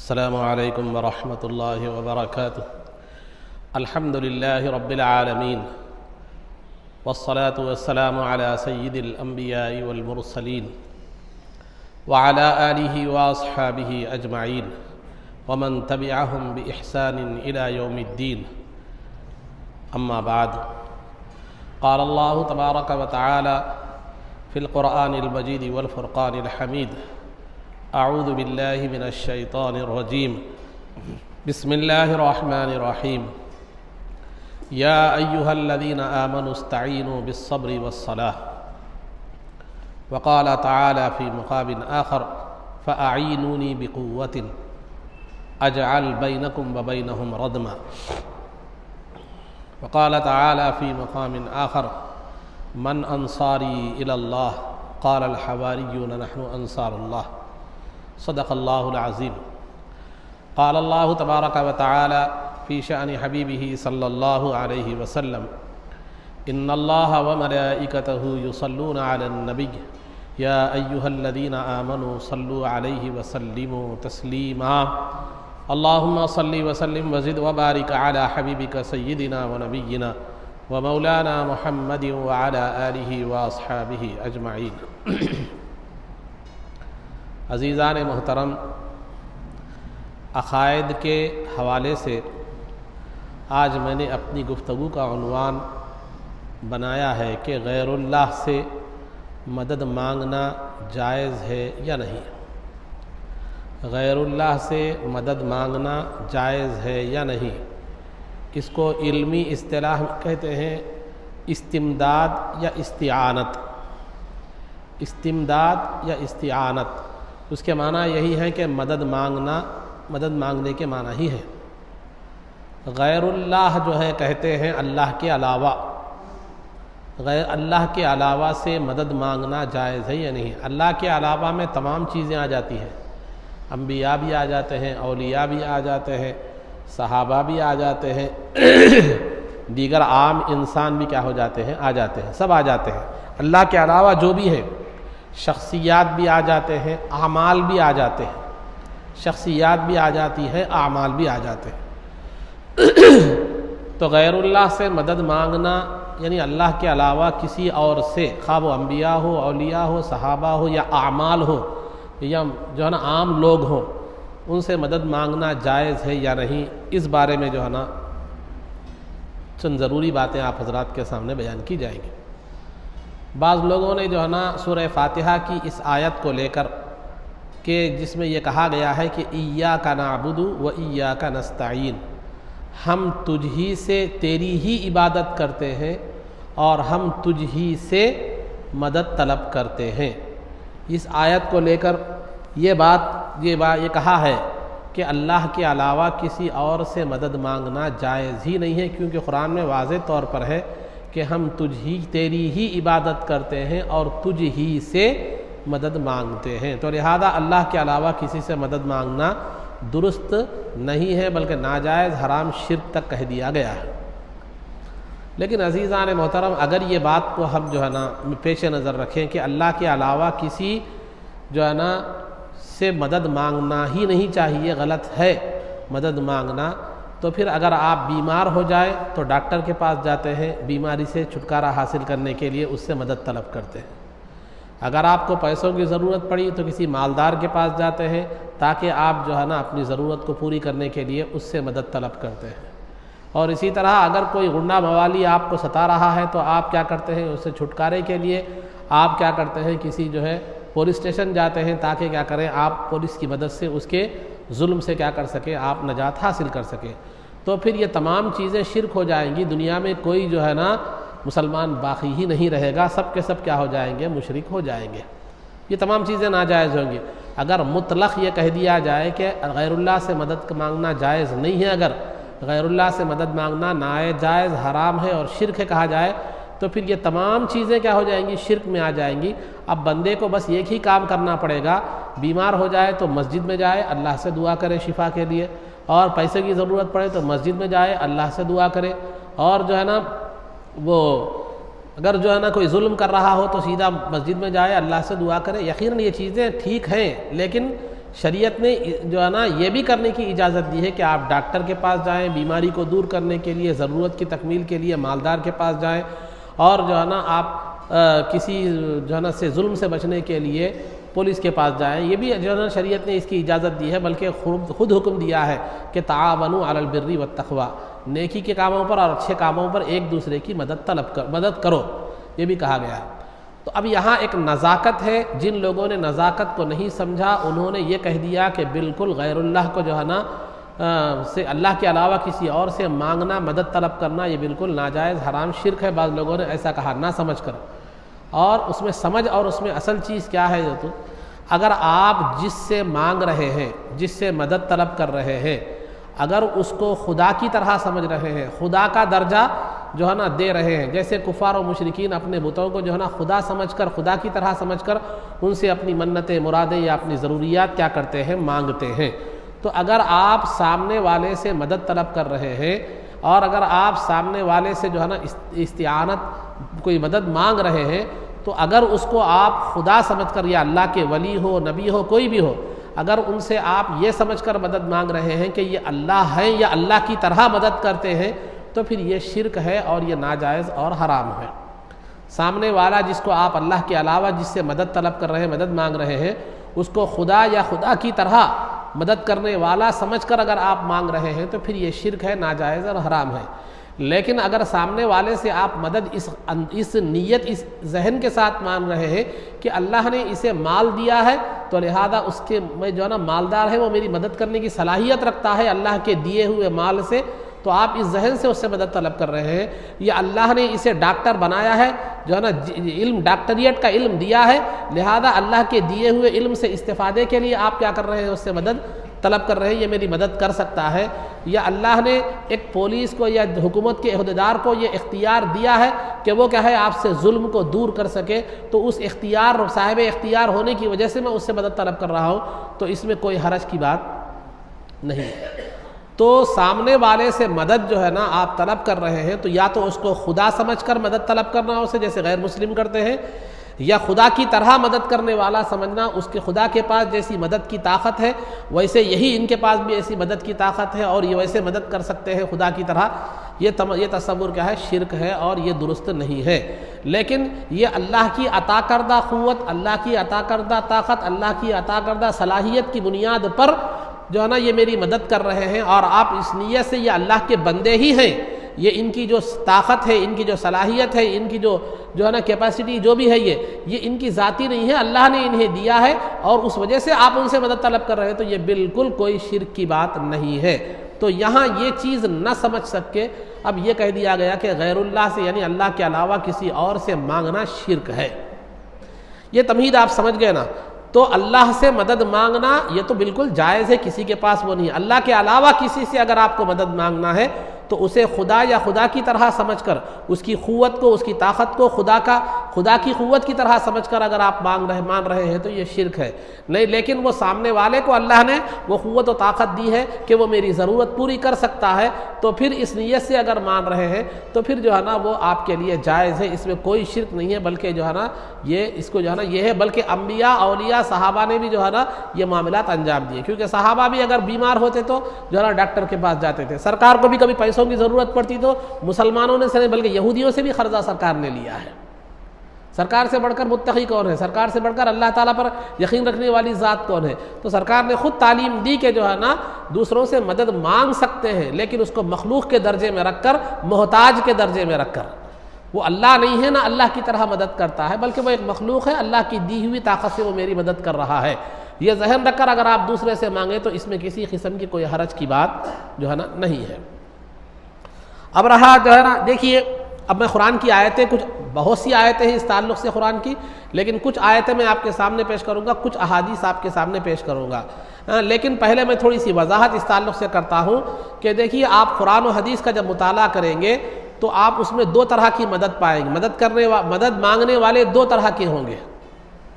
السلام علیکم ورحمۃ اللہ وبرکاتہ۔ الحمد للہ رب العالمین والصلاة والسلام علی سید الانبیاء والمرسلین وعلی آلہ واصحابہ اجمعین ومن تبعہم بإحسان الی یوم الدین، اما بعد۔ قال اللہ تبارک وتعالی فی القرآن المجید والفرقان الحمید، اعوذ باللہ من الشیطان الرجیم، بسم اللہ الرحمن الرحیم، یا ایہا الذین آمنوا استعینوا بالصبر والصلاۃ۔ وقال تعالی فی مقام آخر، فأعینونی بقوۃ اجعل بینکم وبینہم ردما۔ وقال تعالی فی مقام آخر، من انصاری الی اللہ؟ قال الحواریون نحن انصار اللہ۔ صدق اللہ العظیم۔ قال اللہ تبارک وتعالی فی شأن حبیبہ صلی اللہ علیہ وسلم، ان اللہ وملائکتہ یصلون علی النبی یا ایہا الذین آمنوا صلوا علیہ وسلموا تسلیما۔ اللہم صلی وسلم وزد وبارک علی حبیبک سیدنا ونبینا ومولانا محمد وعلی آلہ واصحابہ اجمعین۔ عزیزان محترم، عقائد کے حوالے سے آج میں نے اپنی گفتگو کا عنوان بنایا ہے کہ غیر اللہ سے مدد مانگنا جائز ہے یا نہیں۔ غیر اللہ سے مدد مانگنا جائز ہے یا نہیں، اس کو علمی اصطلاح میں کہتے ہیں استمداد یا استعانت۔ استمداد یا استعانت، اس کے معنی یہی ہے کہ مدد مانگنے کے معنی ہی ہے۔ غیر اللہ جو ہے کہتے ہیں اللہ کے علاوہ، غیر اللہ کے علاوہ سے مدد مانگنا جائز ہے یا نہیں۔ اللہ کے علاوہ میں تمام چیزیں آ جاتی ہیں، انبیاء بھی آ جاتے ہیں، اولیاء بھی آ جاتے ہیں، صحابہ بھی آ جاتے ہیں، دیگر عام انسان بھی کیا ہو جاتے ہیں؟ آ جاتے ہیں، سب آ جاتے ہیں۔ اللہ کے علاوہ جو بھی ہے، شخصیات بھی آ جاتے ہیں، اعمال بھی آ جاتے ہیں، شخصیات بھی آ جاتی ہے، اعمال بھی آ جاتے ہیں۔ تو غیر اللہ سے مدد مانگنا یعنی اللہ کے علاوہ کسی اور سے، خواہ وہ انبیاء ہو، اولیاء ہو، صحابہ ہو یا اعمال ہو یا جو ہے نا عام لوگ ہوں، ان سے مدد مانگنا جائز ہے یا نہیں، اس بارے میں جو ہے نا چند ضروری باتیں آپ حضرات کے سامنے بیان کی جائیں گی۔ بعض لوگوں نے جو ہے نا سورہ فاتحہ کی اس آیت کو لے کر کہ جس میں یہ کہا گیا ہے کہ ایاک نعبد و ایاک نستعین، ہم تجھ ہی سے تیری ہی عبادت کرتے ہیں اور ہم تجھ ہی سے مدد طلب کرتے ہیں، اس آیت کو لے کر یہ کہا ہے کہ اللہ کے علاوہ کسی اور سے مدد مانگنا جائز ہی نہیں ہے، کیونکہ قرآن میں واضح طور پر ہے کہ ہم تیری ہی عبادت کرتے ہیں اور تجھ ہی سے مدد مانگتے ہیں۔ تو لہذا اللہ کے علاوہ کسی سے مدد مانگنا درست نہیں ہے، بلکہ ناجائز، حرام، شرک تک کہہ دیا گیا ہے۔ لیکن عزیزان محترم، اگر یہ بات کو ہم جو ہے نا پیش نظر رکھیں کہ اللہ کے علاوہ کسی جو ہے نا سے مدد مانگنا ہی نہیں چاہیے، غلط ہے مدد مانگنا، تو پھر اگر آپ بیمار ہو جائے تو ڈاکٹر کے پاس جاتے ہیں، بیماری سے چھٹکارا حاصل کرنے کے لیے اس سے مدد طلب کرتے ہیں۔ اگر آپ کو پیسوں کی ضرورت پڑی تو کسی مالدار کے پاس جاتے ہیں تاکہ آپ جو ہے نا اپنی ضرورت کو پوری کرنے کے لیے اس سے مدد طلب کرتے ہیں۔ اور اسی طرح اگر کوئی غنڈہ موالی آپ کو ستا رہا ہے تو آپ کیا کرتے ہیں؟ اس سے چھٹکارے کے لیے آپ کیا کرتے ہیں؟ کسی جو ہے پولیس اسٹیشن جاتے ہیں تاکہ کیا کریں؟ آپ پولیس کی مدد سے اس کے ظلم سے کیا کر سکیں؟ آپ نجات حاصل کر سکیں۔ تو پھر یہ تمام چیزیں شرک ہو جائیں گی، دنیا میں کوئی جو ہے نا مسلمان باقی ہی نہیں رہے گا، سب کے سب کیا ہو جائیں گے؟ مشرک ہو جائیں گے۔ یہ تمام چیزیں ناجائز ہوں گی۔ اگر مطلق یہ کہہ دیا جائے کہ غیر اللہ سے مدد مانگنا جائز نہیں ہے، اگر غیر اللہ سے مدد مانگنا ناجائز، حرام ہے اور شرک ہے کہا جائے، تو پھر یہ تمام چیزیں کیا ہو جائیں گی؟ شرک میں آ جائیں گی۔ اب بندے کو بس ایک ہی کام کرنا پڑے گا، بیمار ہو جائے تو مسجد میں جائے، اللہ سے دعا کرے شفا کے لیے، اور پیسے کی ضرورت پڑے تو مسجد میں جائے، اللہ سے دعا کرے، اور جو ہے نا وہ اگر جو ہے نا کوئی ظلم کر رہا ہو تو سیدھا مسجد میں جائے، اللہ سے دعا کرے۔ یقیناً یہ چیزیں ٹھیک ہیں، لیکن شریعت نے جو ہے نا یہ بھی کرنے کی اجازت دی ہے کہ آپ ڈاکٹر کے پاس جائیں بیماری کو دور کرنے کے لیے، ضرورت کی تکمیل کے لیے مالدار کے پاس جائیں، اور جو ہے نا آپ کسی جو ہے نا سے ظلم سے بچنے کے لیے پولیس کے پاس جائیں، یہ بھی جو ہے نا شریعت نے اس کی اجازت دی ہے، بلکہ خود حکم دیا ہے کہ تعاونوا علی البر والتقوی، نیکی کے کاموں پر اور اچھے کاموں پر ایک دوسرے کی مدد کرو، یہ بھی کہا گیا ہے۔ تو اب یہاں ایک نزاکت ہے، جن لوگوں نے نزاکت کو نہیں سمجھا انہوں نے یہ کہہ دیا کہ بالکل غیر اللہ کو جو ہے نا سے اللہ کے علاوہ کسی اور سے مانگنا، مدد طلب کرنا، یہ بالکل ناجائز حرام شرک ہے۔ بعض لوگوں نے ایسا کہا نہ سمجھ کر، اور اس میں سمجھ اور اس میں اصل چیز کیا ہے، تو اگر آپ جس سے مانگ رہے ہیں، جس سے مدد طلب کر رہے ہیں، اگر اس کو خدا کی طرح سمجھ رہے ہیں، خدا کا درجہ جو ہے نا دے رہے ہیں، جیسے کفار و مشرکین اپنے بتوں کو جو ہے نا خدا سمجھ کر، خدا کی طرح سمجھ کر ان سے اپنی منتیں، مرادیں یا اپنی ضروریات کیا کرتے ہیں، مانگتے ہیں۔ تو اگر آپ سامنے والے سے مدد طلب کر رہے ہیں، اور اگر آپ سامنے والے سے جو ہے نا استعانت کوئی مدد مانگ رہے ہیں، تو اگر اس کو آپ خدا سمجھ کر، یا اللہ کے ولی ہو، نبی ہو، کوئی بھی ہو، اگر ان سے آپ یہ سمجھ کر مدد مانگ رہے ہیں کہ یہ اللہ ہے یا اللہ کی طرح مدد کرتے ہیں، تو پھر یہ شرک ہے اور یہ ناجائز اور حرام ہے۔ سامنے والا جس کو آپ اللہ کے علاوہ جس سے مدد طلب کر رہے ہیں، مدد مانگ رہے ہیں، اس کو خدا یا خدا کی طرح مدد کرنے والا سمجھ کر اگر آپ مانگ رہے ہیں تو پھر یہ شرک ہے، ناجائز اور حرام ہے۔ لیکن اگر سامنے والے سے آپ مدد اس نیت، اس ذہن کے ساتھ مانگ رہے ہیں کہ اللہ نے اسے مال دیا ہے تو لہذا اس کے میں جو ہے نا مالدار ہے، وہ میری مدد کرنے کی صلاحیت رکھتا ہے اللہ کے دیے ہوئے مال سے، تو آپ اس ذہن سے اس سے مدد طلب کر رہے ہیں۔ یا اللہ نے اسے ڈاکٹر بنایا ہے، جو ہے نا علم، ڈاکٹریٹ کا علم دیا ہے، لہذا اللہ کے دیے ہوئے علم سے استفادے کے لیے آپ کیا کر رہے ہیں، اس سے مدد طلب کر رہے ہیں، یہ میری مدد کر سکتا ہے۔ یا اللہ نے ایک پولیس کو یا حکومت کے عہدیدار کو یہ اختیار دیا ہے کہ وہ کیا ہے آپ سے ظلم کو دور کر سکے، تو اس اختیار، صاحب اختیار ہونے کی وجہ سے میں اس سے مدد طلب کر رہا ہوں، تو اس میں کوئی حرج کی بات نہیں ہے۔ تو سامنے والے سے مدد جو ہے نا آپ طلب کر رہے ہیں، تو یا تو اس کو خدا سمجھ کر مدد طلب کرنا اسے، جیسے غیر مسلم کرتے ہیں، یا خدا کی طرح مدد کرنے والا سمجھنا، اس کے خدا کے پاس جیسی مدد کی طاقت ہے ویسے یہی ان کے پاس بھی ایسی مدد کی طاقت ہے اور یہ ویسے مدد کر سکتے ہیں خدا کی طرح، یہ تصور کیا ہے، شرک ہے اور یہ درست نہیں ہے۔ لیکن یہ اللہ کی عطا کردہ قوت، اللہ کی عطا کردہ طاقت، اللہ کی عطا کردہ صلاحیت کی بنیاد پر جو ہے نا یہ میری مدد کر رہے ہیں، اور آپ اس نیت سے یہ اللہ کے بندے ہی ہیں، یہ ان کی جو طاقت ہے، ان کی جو صلاحیت ہے، ان کی جو ہے نا کیپیسٹی جو بھی ہے، یہ ان کی ذاتی نہیں ہے، اللہ نے انہیں دیا ہے، اور اس وجہ سے آپ ان سے مدد طلب کر رہے ہیں، تو یہ بالکل کوئی شرک کی بات نہیں ہے۔ تو یہاں یہ چیز نہ سمجھ سکے اب یہ کہہ دیا گیا کہ غیر اللہ سے یعنی اللہ کے علاوہ کسی اور سے مانگنا شرک ہے۔ یہ تمہید آپ سمجھ گئے نا؟ تو اللہ سے مدد مانگنا یہ تو بالکل جائز ہے، کسی کے پاس وہ نہیں ہے۔ اللہ کے علاوہ کسی سے اگر آپ کو مدد مانگنا ہے تو اسے خدا یا خدا کی طرح سمجھ کر، اس کی قوت کو، اس کی طاقت کو خدا کی قوت کی طرح سمجھ کر اگر آپ مان رہے ہیں تو یہ شرک ہے نہیں۔ لیکن وہ سامنے والے کو اللہ نے وہ قوت و طاقت دی ہے کہ وہ میری ضرورت پوری کر سکتا ہے، تو پھر اس نیت سے اگر مان رہے ہیں تو پھر جو ہے نا وہ آپ کے لیے جائز ہے، اس میں کوئی شرک نہیں ہے، بلکہ جو ہے نا اس کو جو ہے نا یہ ہے، بلکہ انبیاء، اولیاء، صحابہ نے بھی جو ہے نا یہ معاملات انجام دیے، کیونکہ صحابہ بھی اگر بیمار ہوتے تو جو ہے نا ڈاکٹر کے پاس جاتے تھے، سرکار کو بھی کبھی پیسوں کی ضرورت پڑتی تو مسلمانوں نے سے بلکہ یہودیوں سے بھی قرضہ سرکار نے لیا ہے۔ سرکار سے بڑھ کر متقی کون ہے؟ سرکار سے بڑھ کر اللہ تعالیٰ پر یقین رکھنے والی ذات کون ہے؟ تو سرکار نے خود تعلیم دی کہ جو ہے نا دوسروں سے مدد مانگ سکتے ہیں، لیکن اس کو مخلوق کے درجے میں رکھ کر، محتاج کے درجے میں رکھ کر۔ وہ اللہ نہیں ہے نہ اللہ کی طرح مدد کرتا ہے، بلکہ وہ ایک مخلوق ہے، اللہ کی دی ہوئی طاقت سے وہ میری مدد کر رہا ہے۔ یہ ذہن رکھ کر اگر آپ دوسرے سے مانگیں تو اس میں کسی قسم کی کوئی حرج کی بات جو ہے نا نہیں ہے۔ اب رہا جو ہے نا، دیکھیے اب میں قرآن کی آیتیں، کچھ بہت سی آیتیں ہیں اس تعلق سے قرآن کی، لیکن کچھ آیتیں میں آپ کے سامنے پیش کروں گا، کچھ احادیث آپ کے سامنے پیش کروں گا، لیکن پہلے میں تھوڑی سی وضاحت اس تعلق سے کرتا ہوں کہ دیکھیے آپ قرآن و حدیث کا جب مطالعہ کریں گے تو آپ اس میں دو طرح کی مدد پائیں گے۔ مدد مانگنے والے دو طرح کے ہوں گے،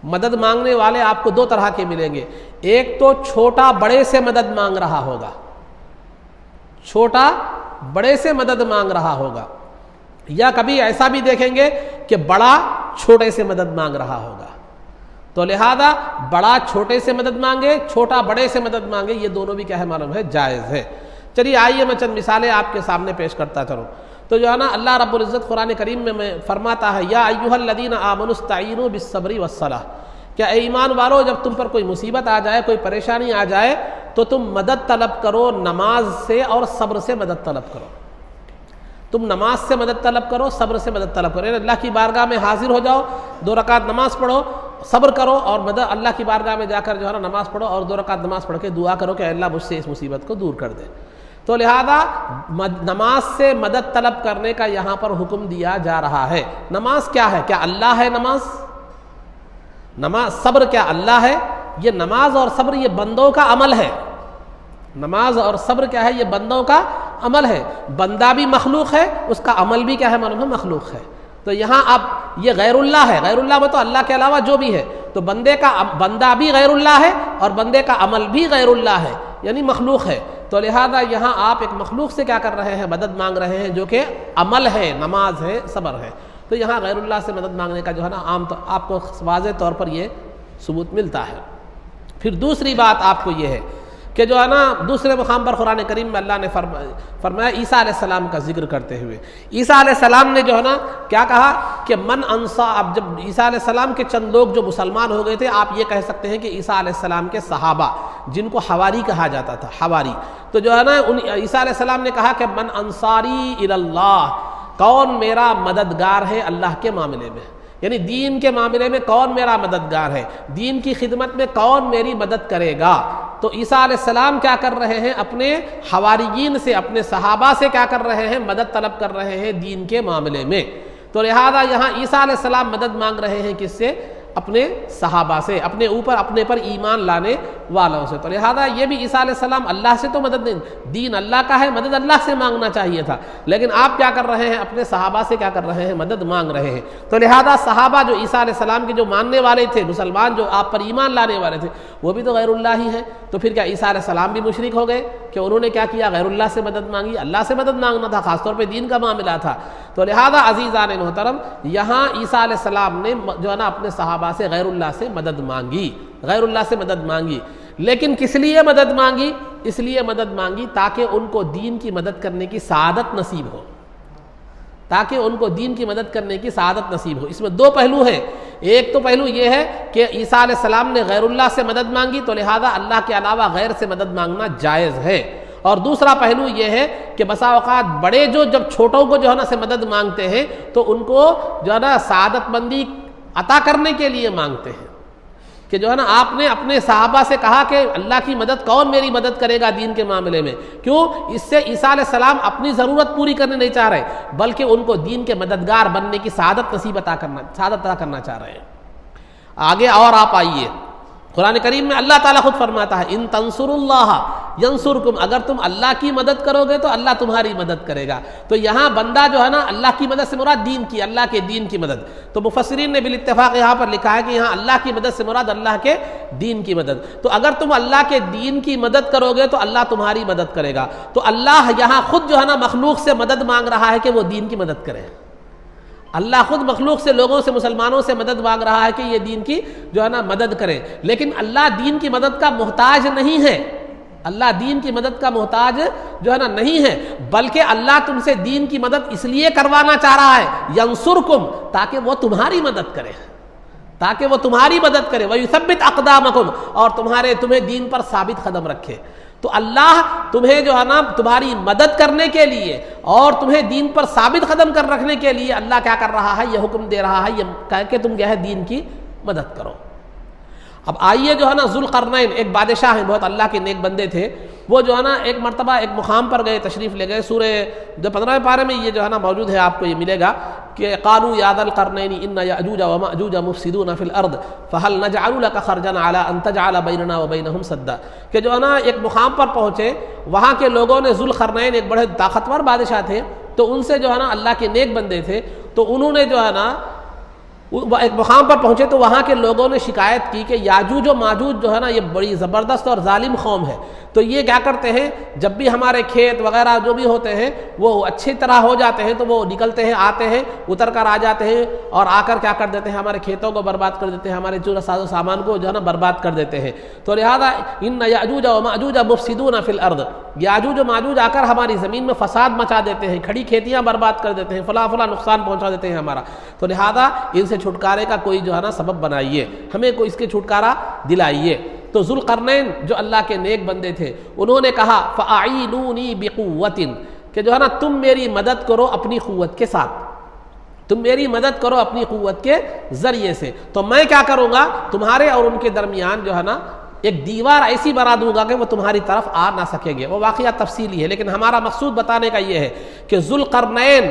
مدد مانگنے والے آپ کو دو طرح کے ملیں گے۔ ایک تو چھوٹا بڑے سے مدد مانگ رہا ہوگا، چھوٹا بڑے سے مدد مانگ رہا ہوگا، یا کبھی ایسا بھی دیکھیں گے کہ بڑا چھوٹے سے مدد مانگ رہا ہوگا۔ تو لہذا بڑا چھوٹے سے مدد مانگے، چھوٹا بڑے سے مدد مانگے، یہ دونوں بھی کیا ہے معلوم ہے جائز ہے۔ چلیے آئیے میں چند مثالیں آپ کے سامنے پیش کرتا چلوں۔ تو جو ہے نا اللہ رب العزت قرآن کریم میں فرماتا ہے یا ایھا الذین آمنوا استعینوا بالصبر والصلاۃ، کیا اے ایمان والو جب تم پر کوئی مصیبت آ جائے، کوئی پریشانی آ جائے تو تم مدد طلب کرو نماز سے اور صبر سے مدد طلب کرو۔ تم نماز سے مدد طلب کرو، صبر سے مدد طلب کرو، یعنی اللہ کی بارگاہ میں حاضر ہو جاؤ، 2 رکعت نماز پڑھو، صبر کرو اور مدد اللہ کی بارگاہ میں جا کر جو ہے نا نماز پڑھو اور 2 رکعت نماز پڑھ کے دعا کرو کہ اللہ مجھ سے اس مصیبت کو دور کر دے۔ تو لہذا نماز سے مدد طلب کرنے کا یہاں پر حکم دیا جا رہا ہے۔ نماز کیا ہے؟ کیا اللہ ہے نماز؟ صبر کیا اللہ ہے؟ یہ نماز اور صبر یہ بندوں کا عمل ہے۔ نماز اور صبر کیا ہے؟ یہ بندوں کا عمل ہے۔ بندہ بھی مخلوق ہے، اس کا عمل بھی کیا ہے معلوم ہے مخلوق ہے۔ تو یہاں اب یہ غیر اللہ ہے، غیر اللہ میں تو اللہ کے علاوہ جو بھی ہے، تو بندہ بھی غیر اللہ ہے اور بندے کا عمل بھی غیر اللہ ہے، یعنی مخلوق ہے۔ تو لہذا یہاں آپ ایک مخلوق سے کیا کر رہے ہیں؟ مدد مانگ رہے ہیں، جو کہ عمل ہے، نماز ہے، صبر ہے۔ تو یہاں غیر اللہ سے مدد مانگنے کا جو ہے نا عام طور آپ کو واضح طور پر یہ ثبوت ملتا ہے۔ پھر دوسری بات آپ کو یہ ہے کہ جو ہے نا دوسرے مقام پر قرآن کریم میں اللہ نے فرمایا عیسیٰ علیہ السلام کا ذکر کرتے ہوئے، عیسیٰ علیہ السلام نے جو ہے نا کیا کہا کہ من انصار، اب جب عیسیٰ علیہ السلام کے چند لوگ جو مسلمان ہو گئے تھے، آپ یہ کہہ سکتے ہیں کہ عیسیٰ علیہ السلام کے صحابہ جن کو حواری کہا جاتا تھا، حواری، تو جو ہے نا عیسیٰ علیہ السلام نے کہا کہ من انصاری الی اللہ، کون میرا مددگار ہے اللہ کے معاملے میں، یعنی دین کے معاملے میں کون میرا مددگار ہے، دین کی خدمت میں کون میری مدد کرے گا۔ تو عیسیٰ علیہ السلام کیا کر رہے ہیں؟ اپنے حواریین سے، اپنے صحابہ سے کیا کر رہے ہیں؟ مدد طلب کر رہے ہیں دین کے معاملے میں۔ تو لہذا یہاں عیسیٰ علیہ السلام مدد مانگ رہے ہیں کس سے؟ اپنے صحابہ سے، اپنے پر ایمان لانے والوں سے۔ تو لہذا یہ بھی عیسیٰ علیہ السلام اللہ سے تو مدد نہیں، دین اللہ کا ہے، مدد اللہ سے مانگنا چاہیے تھا، لیکن آپ کیا کر رہے ہیں؟ اپنے صحابہ سے کیا کر رہے ہیں؟ مدد مانگ رہے ہیں۔ تو لہذا صحابہ جو عیسیٰ علیہ السلام کے جو ماننے والے تھے، مسلمان جو آپ پر ایمان لانے والے تھے، وہ بھی تو غیر اللہ ہی ہیں۔ تو پھر کیا عیسیٰ علیہ السلام بھی مشرک ہو گئے کہ انہوں نے کیا کیا؟ غیر اللہ سے مدد مانگی؟ اللہ سے مدد مانگنا تھا، خاص طور پہ دین کا معاملہ تھا۔ تو لہذا عزیزان محترم، یہاں عیسیٰ علیہ السلام نے جو ہے نا اپنے صحابہ سے غیر اللہ سے مدد مانگی، غیر اللہ سے مدد مانگی، لیکن کس لیے مدد مانگی؟ اس لیے مدد مانگی تاکہ ان کو دین کی مدد کرنے کی سعادت نصیب ہو، تاکہ ان کو دین کی مدد کرنے کی سعادت نصیب ہو۔ اس میں 2 پہلو ہیں۔ ایک تو پہلو یہ ہے کہ عیسیٰ علیہ السلام نے غیر اللہ سے مدد مانگی، تو لہذا اللہ کے علاوہ غیر سے مدد مانگنا جائز ہے۔ اور دوسرا پہلو یہ ہے کہ بسا اوقات بڑے جب چھوٹوں کو جو ہے نا سے مدد مانگتے ہیں تو ان کو جو ہے نا سعادت مندی عطا کرنے کے لیے مانگتے ہیں، کہ جو ہے نا آپ نے اپنے صحابہ سے کہا کہ اللہ کی مدد کون میری مدد کرے گا دین کے معاملے میں، کیوں؟ اس سے عیسیٰ علیہ السلام اپنی ضرورت پوری کرنے نہیں چاہ رہے، بلکہ ان کو دین کے مددگار بننے کی سعادت عطا کرنا چاہ رہے ہیں۔ آگے اور آپ آئیے، قرآن کریم میں اللہ تعالیٰ خود فرماتا ہے ان تنصروا اللہ ینصرکم، اگر تم اللہ کی مدد کرو گے تو اللہ تمہاری مدد کرے گا۔ تو یہاں بندہ جو ہے نا اللہ کی مدد سے مراد دین کی، اللہ کے دین کی مدد۔ تو مفسرین نے بالاتفاق یہاں پر لکھا ہے کہ یہاں اللہ کی مدد سے مراد اللہ کے دین کی مدد۔ تو اگر تم اللہ کے دین کی مدد کرو گے تو اللہ تمہاری مدد کرے گا۔ تو اللہ یہاں خود جو ہے نا مخلوق سے مدد مانگ رہا ہے کہ وہ دین کی مدد کرے۔ اللہ خود مخلوق سے، لوگوں سے، مسلمانوں سے مدد مانگ رہا ہے کہ یہ دین کی جو ہے نا مدد کرے، لیکن اللہ دین کی مدد کا محتاج نہیں ہے، اللہ دین کی مدد کا محتاج جو ہے نا نہیں ہے، بلکہ اللہ تم سے دین کی مدد اس لیے کروانا چاہ رہا ہے ینصرکم، تاکہ وہ تمہاری مدد کرے، تاکہ وہ تمہاری مدد کرے، وَيُثَبِّتْ أَقْدَامَكُمْ، اور تمہیں دین پر ثابت قدم رکھے۔ تو اللہ تمہیں جو ہے نا تمہاری مدد کرنے کے لیے اور تمہیں دین پر ثابت قدم کر رکھنے کے لیے اللہ کیا کر رہا ہے؟ یہ حکم دے رہا ہے یہ کہ تم جو ہے دین کی مدد کرو۔ اب آئیے جو ہے نا ذوالقرنین ایک بادشاہ ہیں، بہت اللہ کے نیک بندے تھے، وہ جو ہے نا ایک مرتبہ ایک مقام پر گئے، تشریف لے گئے، سورہ جو 15ویں پارے میں یہ جو ہے نا موجود ہے، آپ کو یہ ملے گا کہ قالوا یا ذا القرنین ان یأجوج ومأجوج مفسدون فی الارض فهل نجعل لك خرجا على ان تجعل بیننا وبینہم سدا، کہ جو ہے نا ایک مقام پر پہنچے، وہاں کے لوگوں نے ذوالقرنین ایک بڑے طاقتور بادشاہ تھے، تو ان سے جو ہے نا اللہ کے نیک بندے تھے، تو انہوں نے جو ہے نا ایک مقام پر پہنچے تو وہاں کے لوگوں نے شکایت کی کہ یاجوج و ماجوج جو ہے نا یہ بڑی زبردست اور ظالم قوم ہے، تو یہ کیا کرتے ہیں جب بھی ہمارے کھیت وغیرہ جو بھی ہوتے ہیں وہ اچھی طرح ہو جاتے ہیں تو وہ نکلتے ہیں، آتے ہیں، اتر کر آ جاتے ہیں اور آ کر کیا کر دیتے ہیں ہمارے کھیتوں کو برباد کر دیتے ہیں، ہمارے جو ساز و سامان کو جو ہے نا برباد کر دیتے ہیں۔ تو لہذا ان یاجوج و ماجوج مفسدون فی الارض، یاجوج و ماجوج آ کر ہماری زمین میں فساد مچا دیتے ہیں، کھڑی کھیتیاں برباد کر دیتے ہیں، فلاں فلاں نقصان پہنچا دیتے ہیں ہمارا، تو لہذا ان سے چھٹکارے کا کوئی جو ہے نا سبب بنائیے، ہمیں کوئی اس کے چھٹکارا دلائیے۔ تو ذوالقرنین جو اللہ کے نیک بندے تھے انہوں نے کہا فَأَعِينُونِي بِقُوَّةٍ، کہ جو ہے نا تم میری مدد کرو اپنی قوت کے ساتھ، تم میری مدد کرو اپنی قوت کے ذریعے سے، تو میں کیا کروں گا تمہارے اور ان کے درمیان جو ہے نا ایک دیوار ایسی بنا دوں گا کہ وہ تمہاری طرف آ نہ سکیں گے۔ وہ واقعہ تفصیلی ہے لیکن ہمارا مقصود بتانے کا یہ ہے کہ ذوالقرنین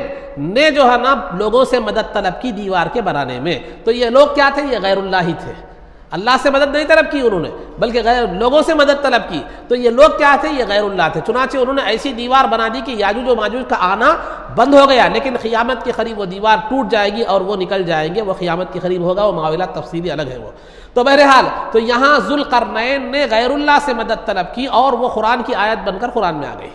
نے جو ہے نا لوگوں سے مدد طلب کی دیوار کے بنانے میں، تو یہ لوگ کیا تھے؟ یہ غیر اللہ ہی تھے، اللہ سے مدد نہیں طلب کی انہوں نے بلکہ غیر لوگوں سے مدد طلب کی، تو یہ لوگ کیا تھے؟ یہ غیر اللہ تھے۔ چنانچہ انہوں نے ایسی دیوار بنا دی کہ یاجوج و ماجوج کا آنا بند ہو گیا، لیکن قیامت کے قریب وہ دیوار ٹوٹ جائے گی اور وہ نکل جائیں گے، وہ قیامت کے قریب ہوگا، وہ معاملہ تفصیلی الگ ہے وہ۔ تو بہرحال تو یہاں ذوالقرنین نے غیر اللہ سے مدد طلب کی اور وہ قرآن کی آیت بن کر قرآن میں آ گئی۔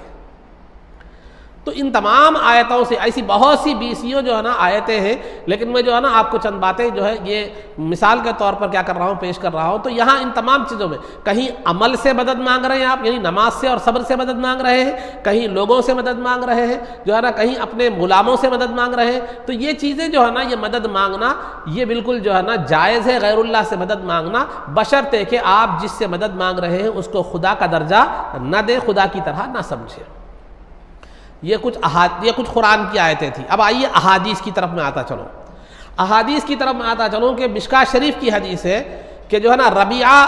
تو ان تمام آیتوں سے ایسی بہت سی بیسیوں جو ہے نا آیتیں ہیں، لیکن میں جو ہے نا آپ کو چند باتیں جو ہے یہ مثال کے طور پر کیا کر رہا ہوں، پیش کر رہا ہوں۔ تو یہاں ان تمام چیزوں میں کہیں عمل سے مدد مانگ رہے ہیں آپ، یعنی نماز سے اور صبر سے مدد مانگ رہے ہیں، کہیں لوگوں سے مدد مانگ رہے ہیں جو ہے نا، کہیں اپنے غلاموں سے مدد مانگ رہے ہیں، تو یہ چیزیں جو ہے نا یہ مدد مانگنا یہ بالکل جو ہے نا جائز ہے، غیر اللہ سے مدد مانگنا، بشرطے کہ آپ جس سے مدد مانگ رہے ہیں اس کو خدا کا درجہ نہ دیں، خدا کی طرح نہ سمجھیں۔ یہ کچھ قرآن کی آیتیں تھیں۔ اب آئیے احادیث کی طرف میں آتا چلوں، احادیث کی طرف میں آتا چلوں کہ مشکاۃ شریف کی حدیث ہے کہ جو ہے نا ربیعہ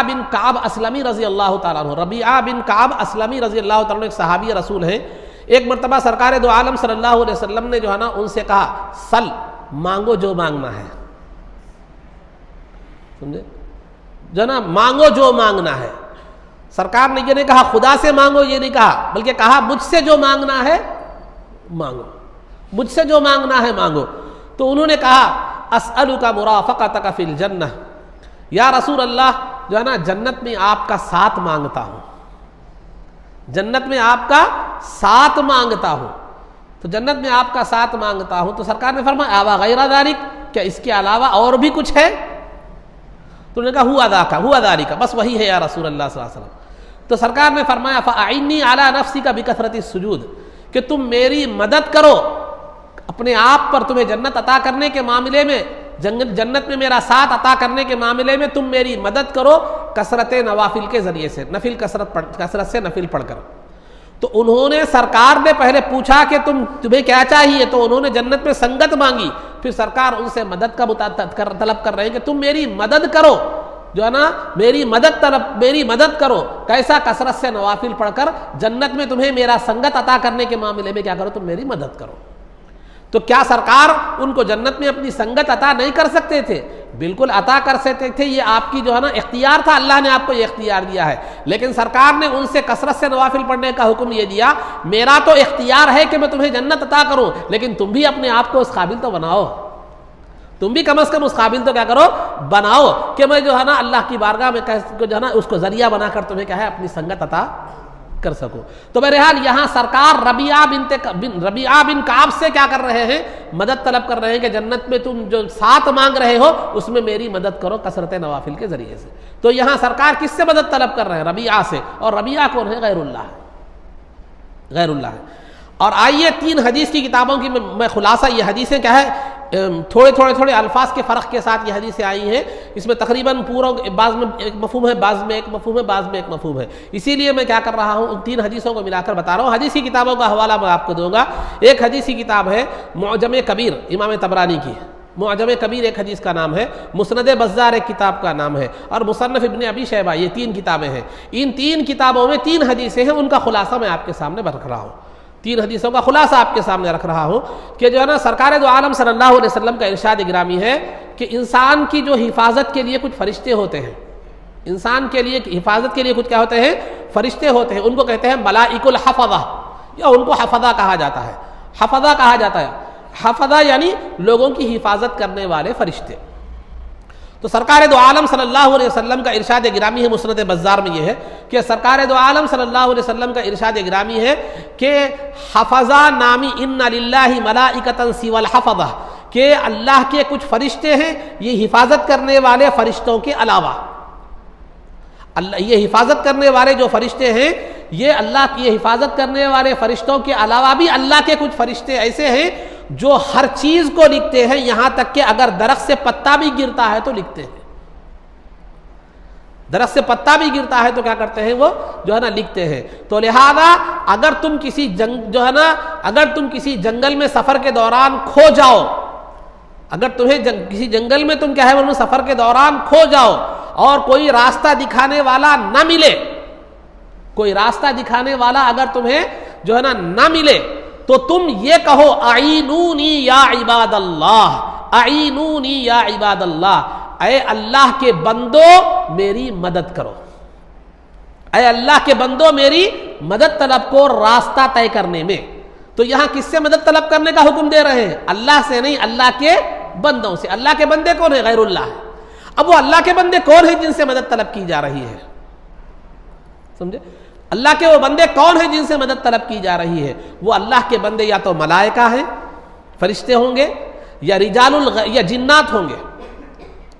بن کعب اسلمی رضی اللہ تعالیٰ عنہ، ربیعہ بن کعب اسلمی رضی اللہ تعالیٰ عنہ ایک صحابی رسول ہیں۔ ایک مرتبہ سرکار دو عالم صلی اللہ علیہ وسلم نے جو ہے نا ان سے کہا سل، مانگو جو مانگنا ہے، سمجھے جو ہے نا، مانگو جو مانگنا ہے۔ سرکار نے یہ نہیں کہا خدا سے مانگو، یہ نہیں کہا، بلکہ کہا مجھ سے جو مانگنا ہے مانگو، مجھ سے جو مانگنا ہے مانگو۔ تو انہوں نے کہا اسألک مرافقتک فی الجنہ، یا رسول اللہ جو ہے نا جنت میں آپ کا ساتھ مانگتا ہوں، جنت میں آپ کا ساتھ مانگتا ہوں، تو جنت میں آپ کا ساتھ مانگتا ہوں۔ تو سرکار نے فرمایا آوا غیر ذالک، کیا اس کے علاوہ اور بھی کچھ ہے؟ تو انہوں نے کہا ہوا ذالک، بس وہی ہے یا رسول اللہ صلی اللہ علیہ وسلم۔ تو سرکار نے فرمایا فَأَعِنِّي عَلَىٰ نَفْسِكَ بِكَثْرَةِ السُّجُودِ، کہ تم میری مدد کرو اپنے آپ پر، تمہیں جنت عطا کرنے کے معاملے میں، جنت میں میرا ساتھ عطا کرنے کے معاملے میں تم میری مدد کرو کثرت نوافل کے ذریعے سے، کثرت سے نفل پڑھ کر۔ تو انہوں نے، سرکار نے پہلے پوچھا کہ تمہیں کیا چاہیے، تو انہوں نے جنت میں سنگت مانگی، پھر سرکار ان سے مدد کا طلب کر رہے ہیں کہ تم میری مدد کرو، جو ہے نا میری مدد کرو، کیسا؟ کثرت سے نوافل پڑھ کر، جنت میں تمہیں میرا سنگت عطا کرنے کے معاملے میں کیا کرو، تم میری مدد کرو۔ تو کیا سرکار ان کو جنت میں اپنی سنگت عطا نہیں کر سکتے تھے؟ بالکل عطا کر سکتے تھے، یہ آپ کی جو ہے نا اختیار تھا، اللہ نے آپ کو یہ اختیار دیا ہے، لیکن سرکار نے ان سے کثرت سے نوافل پڑھنے کا حکم یہ دیا، میرا تو اختیار ہے کہ میں تمہیں جنت عطا کروں، لیکن تم بھی اپنے آپ کو اس قابل تو بناؤ، تم بھی کم از کم اس قابل تو کیا کرو، بناؤ کہ میں جو ہے نا اللہ کی بارگاہ میں جو ہے نا اس کو ذریعہ بنا کر تمہیں کیا ہے اپنی سنگت عطا کر سکو۔ تو بہرحال یہاں سرکار ربیعہ بن کعب سے کیا کر رہے ہیں؟ مدد طلب کر رہے ہیں کہ جنت میں تم جو ساتھ مانگ رہے ہو اس میں میری مدد کرو کثرت نوافل کے ذریعے سے۔ تو یہاں سرکار کس سے مدد طلب کر رہے ہیں؟ ربیعہ سے، اور ربیعہ کون ہے؟ غیر اللہ ہے، غیر اللہ ہے۔ اور آئیے 3 حدیث کی کتابوں کی میں خلاصہ، یہ حدیثیں کیا ہے تھوڑے الفاظ کے فرق کے ساتھ یہ حدیثیں آئی ہیں، اس میں تقریباً پورا بعض میں ایک مفہوم ہے، بعض میں ایک مفہوم ہے، بعض میں ایک مفہوم ہے، اسی لیے میں کیا کر رہا ہوں ان 3 حدیثوں کو ملا کر بتا رہا ہوں۔ حدیث کی کتابوں کا حوالہ میں آپ کو دوں گا۔ ایک حدیث کی کتاب ہے معجم کبیر امام طبرانی کی، معجم کبیر ایک حدیث کا نام ہے، مسند بزار ایک کتاب کا نام ہے، اور مصنف ابن ابی شیبہ، یہ 3 کتابیں ہیں۔ ان 3 کتابوں میں 3 حدیثیں ہیں، ان کا خلاصہ میں آپ کے سامنے رکھ رہا ہوں، 3 حدیثوں کا خلاصہ آپ کے سامنے رکھ رہا ہوں کہ جو ہے نا سرکار دو عالم صلی اللہ علیہ وسلم کا ارشاد گرامی ہے کہ انسان کی جو حفاظت کے لیے کچھ فرشتے ہوتے ہیں، انسان کے لیے حفاظت کے لیے کچھ کیا ہوتے ہیں؟ فرشتے ہوتے ہیں، ان کو کہتے ہیں ملائک الحفظہ، یا ان کو حفظہ کہا جاتا ہے، حفظہ کہا جاتا ہے۔ حفظہ یعنی لوگوں کی حفاظت کرنے والے فرشتے۔ تو سرکار دو عالم صلی اللہ علیہ وسلم کا ارشاد گرامی ہے مسند بزار میں یہ ہے کہ سرکار دو عالم صلی اللہ علیہ وسلم کا ارشاد گرامی ہے کہ حفظہ نامی ان للہ ملائکۃ سوی الحفظہ، کہ اللہ کے کچھ فرشتے ہیں یہ حفاظت کرنے والے فرشتوں کے علاوہ، اللہ یہ حفاظت کرنے والے جو فرشتے ہیں یہ اللہ کی حفاظت کرنے والے فرشتوں کے علاوہ بھی اللہ کے کچھ فرشتے ایسے ہیں جو ہر چیز کو لکھتے ہیں، یہاں تک کہ اگر درخت سے پتا بھی گرتا ہے تو لکھتے ہیں۔ درخت سے پتا بھی گرتا ہے تو کیا کرتے ہیں وہ جو ہے نا لکھتے ہیں۔ تو لہذا اگر تم کسی اگر تم کسی جنگل میں سفر کے دوران کھو جاؤ، اگر تمہیں کسی جنگل میں تم کیا ہے سفر کے دوران کھو جاؤ اور کوئی راستہ دکھانے والا نہ ملے، کوئی راستہ دکھانے والا اگر تمہیں جو ہے نا نہ ملے تو تم یہ کہو اعینونی یا عباد اللہ، اعینونی یا عباد اللہ، اے اللہ کے بندو میری مدد کرو، اے اللہ کے بندو میری مدد طلب کو راستہ طے کرنے میں۔ تو یہاں کس سے مدد طلب کرنے کا حکم دے رہے ہیں؟ اللہ سے نہیں، اللہ کے بندوں سے۔ اللہ کے بندے کون ہیں؟ غیر اللہ ہے۔ اب وہ اللہ کے بندے کون ہیں جن سے مدد طلب کی جا رہی ہے؟ سمجھے؟ اللہ کے وہ بندے کون ہیں جن سے مدد طلب کی جا رہی ہے؟ وہ اللہ کے بندے یا تو ملائکہ ہیں، فرشتے ہوں گے، یا یا جنات ہوں گے،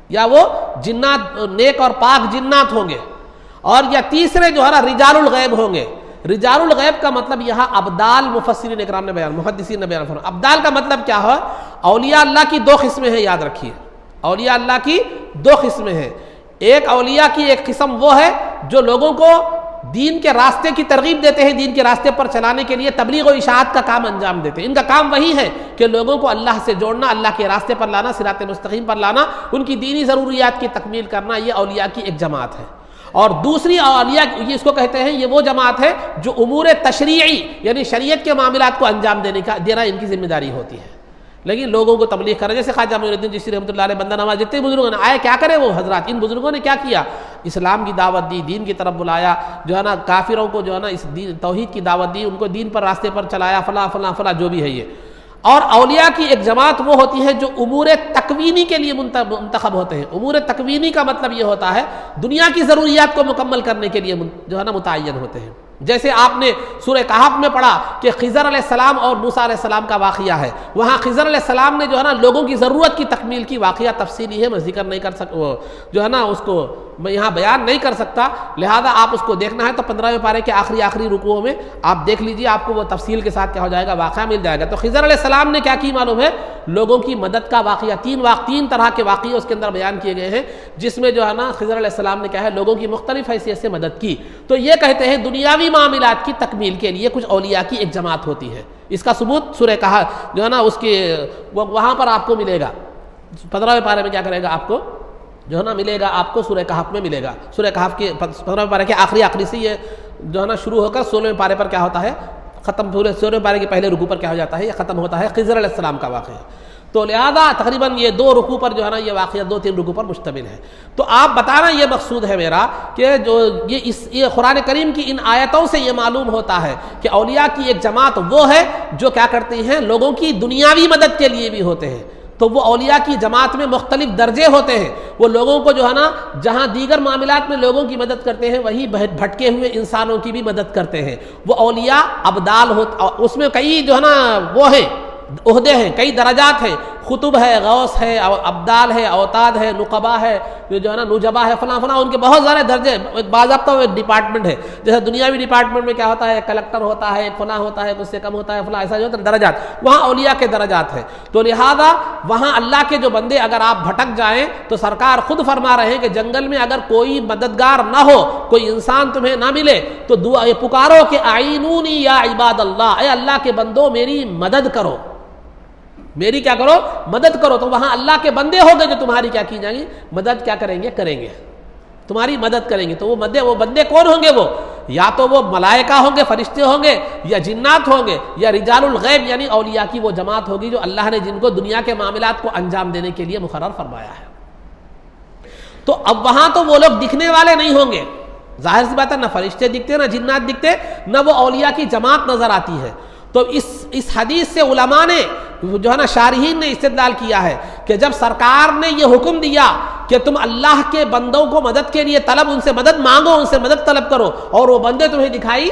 یا وہ جنات نیک اور پاک جنات ہوں گے، اور یا تیسرے جو ہے نا رجال الغیب ہوں گے۔ رجال الغیب کا مطلب یہاں ابدال مفسرین اکرام نے بیان، محدثین نے بیان فرمایا۔ ابدال کا مطلب کیا ہے؟ اولیاء اللہ کی دو قسمیں ہیں، یاد رکھیے، اولیاء اللہ کی دو قسمیں ہیں۔ ایک اولیاء کی ایک قسم وہ ہے جو لوگوں کو دین کے راستے کی ترغیب دیتے ہیں، دین کے راستے پر چلانے کے لیے تبلیغ و اشاعت کا کام انجام دیتے ہیں۔ ان کا کام وہی ہے کہ لوگوں کو اللہ سے جوڑنا، اللہ کے راستے پر لانا، صراط مستقیم پر لانا، ان کی دینی ضروریات کی تکمیل کرنا، یہ اولیاء کی ایک جماعت ہے۔ اور دوسری اولیاء یہ اس کو کہتے ہیں، یہ وہ جماعت ہے جو امور تشریعی یعنی شریعت کے معاملات کو انجام دینا ان کی ذمہ داری ہوتی ہے، لیکن لوگوں کو تبلیغ کرنا، جیسے خواجہ معین الدین چشتی رحمۃ اللہ علیہ، بندہ نواز، جتنے بزرگوں نے آئے کیا کرے وہ حضرات، ان بزرگوں نے کیا کیا؟ اسلام کی دعوت دی، دین کی طرف بلایا، جو ہے نا کافروں کو جو ہے نا اس توحید کی دعوت دی، ان کو دین پر راستے پر چلایا، فلاں فلاں فلاں جو بھی ہے یہ۔ اور اولیاء کی ایک جماعت وہ ہوتی ہے جو امور تکوینی کے لیے منتخب ہوتے ہیں۔ امور تکوینی کا مطلب یہ ہوتا ہے دنیا کی ضروریات کو مکمل کرنے کے لیے جو ہے نا متعین ہوتے ہیں۔ جیسے آپ نے سورہ کہف میں پڑھا کہ خضر علیہ السلام اور موسیٰ علیہ السلام کا واقعہ ہے، وہاں خضر علیہ السلام نے جو ہے نا لوگوں کی ضرورت کی تکمیل کی، واقعہ تفصیلی ہے، میں ذکر نہیں کر سکتا، جو ہے نا اس کو میں یہاں بیان نہیں کر سکتا، لہذا آپ اس کو دیکھنا ہے تو 15ویں پارے کے آخری رکوعوں میں آپ دیکھ لیجئے، آپ کو وہ تفصیل کے ساتھ کیا ہو جائے گا، واقعہ مل جائے گا۔ تو خضر علیہ السلام نے کیا کی معلوم ہے؟ لوگوں کی مدد کا واقعہ، تین طرح کے واقعے اس کے اندر بیان کیے گئے ہیں، جس میں جو ہے نا خضر علیہ السلام نے کیا ہے لوگوں کی مختلف حیثیت سے مدد کی۔ تو یہ کہتے ہیں دنیاوی معاملات کی تکمیل کے لیے کچھ اولیاء کی ایک جماعت ہوتی ہے۔ اس کا ثبوت سورہ کہف جو ہے نا اس کے وہاں پر آپ کو ملے گا، 15ویں پارے میں کیا کرے گا آپ کو جو ہے نا ملے گا، آپ کو سورہ کہف میں ملے گا۔ سورہ کہف کے 15ویں پارے کے آخری سے یہ جو ہے نا شروع ہو کر 16ویں پارے پر کیا ہوتا ہے ختم، پورے 16ویں پارے کے پہلے رکوع پر کیا ہو جاتا ہے، یہ ختم ہوتا ہے خضر علیہ السلام کا واقعہ۔ تو لہذا تقریباً یہ 2 رکوع پر جو ہے نا یہ واقعہ 2-3 رکوع پر مشتمل ہے۔ تو آپ بتانا یہ مقصود ہے میرا کہ جو یہ قرآن کریم کی ان آیتوں سے یہ معلوم ہوتا ہے کہ اولیاء کی ایک جماعت وہ ہے جو کیا کرتی ہیں لوگوں کی دنیاوی مدد کے لیے بھی ہوتے ہیں۔ تو وہ اولیاء کی جماعت میں مختلف درجے ہوتے ہیں، وہ لوگوں کو جو ہے نا جہاں دیگر معاملات میں لوگوں کی مدد کرتے ہیں وہی بھٹکے ہوئے انسانوں کی بھی مدد کرتے ہیں۔ وہ اولیاء ابدال اس میں کئی جو ہے نا وہ ہیں عہدے ہیں، کئی درجات ہیں، خطب ہے، غوث ہے، ابدال ہے، اوتاد ہے، نقبا ہے، جو ہے نا نجبا ہے، فلاں فلاں، ان کے بہت سارے درجے، ایک باضابطہ ایک ڈپارٹمنٹ ہے۔ جیسے دنیاوی ڈپارٹمنٹ میں کیا ہوتا ہے، کلکٹر ہوتا ہے، ایک فلاں ہوتا ہے، اس سے کم ہوتا ہے، فلاں، ایسا جو ہوتا ہے درجات، وہاں اولیاء کے درجات ہیں۔ تو لہذا وہاں اللہ کے جو بندے اگر آپ بھٹک جائیں تو سرکار خود فرما رہے ہیں کہ جنگل میں اگر کوئی مددگار نہ ہو، کوئی انسان تمہیں نہ ملے تو دعا یہ پکارو کہ اعینونی یا عباد اللہ، اے اللہ کے بندو میری مدد کرو، میری کیا کرو، مدد کرو۔ تو وہاں اللہ کے بندے ہوں گے جو تمہاری کیا کی جائیں گی، مدد کیا کریں گے، تمہاری مدد کریں گے۔ تو وہ بندے کون ہوں گے؟ وہ یا تو وہ ملائکہ ہوں گے، فرشتے ہوں گے، یا جنات ہوں گے، یا رجال الغیب یعنی اولیاء کی وہ جماعت ہوگی جو اللہ نے جن کو دنیا کے معاملات کو انجام دینے کے لیے مقرر فرمایا ہے۔ تو اب وہاں تو وہ لوگ دکھنے والے نہیں ہوں گے، ظاہر سی بات ہے، نہ فرشتے دکھتے، نہ جنات دکھتے، نہ وہ اولیاء کی جماعت نظر آتی ہے۔ تو اس حدیث سے علماء نے جو ہے نا شارحین نے استدلال کیا ہے کہ جب سرکار نے یہ حکم دیا کہ تم اللہ کے بندوں کو مدد کے لیے طلب، ان سے مدد مانگو، ان سے مدد طلب کرو، اور وہ بندے تمہیں دکھائی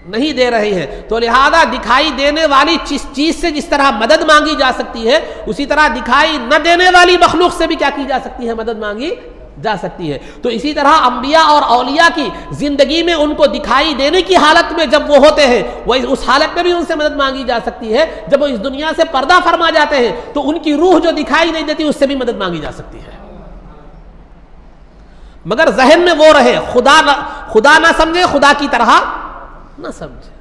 نہیں دے رہے ہیں، تو لہذا دکھائی دینے والی چیز سے جس طرح مدد مانگی جا سکتی ہے، اسی طرح دکھائی نہ دینے والی مخلوق سے بھی کیا کی جا سکتی ہے، مدد مانگی جا سکتی ہے۔ تو اسی طرح انبیاء اور اولیاء کی زندگی میں ان کو دکھائی دینے کی حالت میں جب وہ ہوتے ہیں، وہ اس حالت میں بھی ان سے مدد مانگی جا سکتی ہے۔ جب وہ اس دنیا سے پردہ فرما جاتے ہیں تو ان کی روح جو دکھائی نہیں دیتی اس سے بھی مدد مانگی جا سکتی ہے، مگر ذہن میں وہ رہے، خدا نہ سمجھے، خدا کی طرح نہ سمجھے،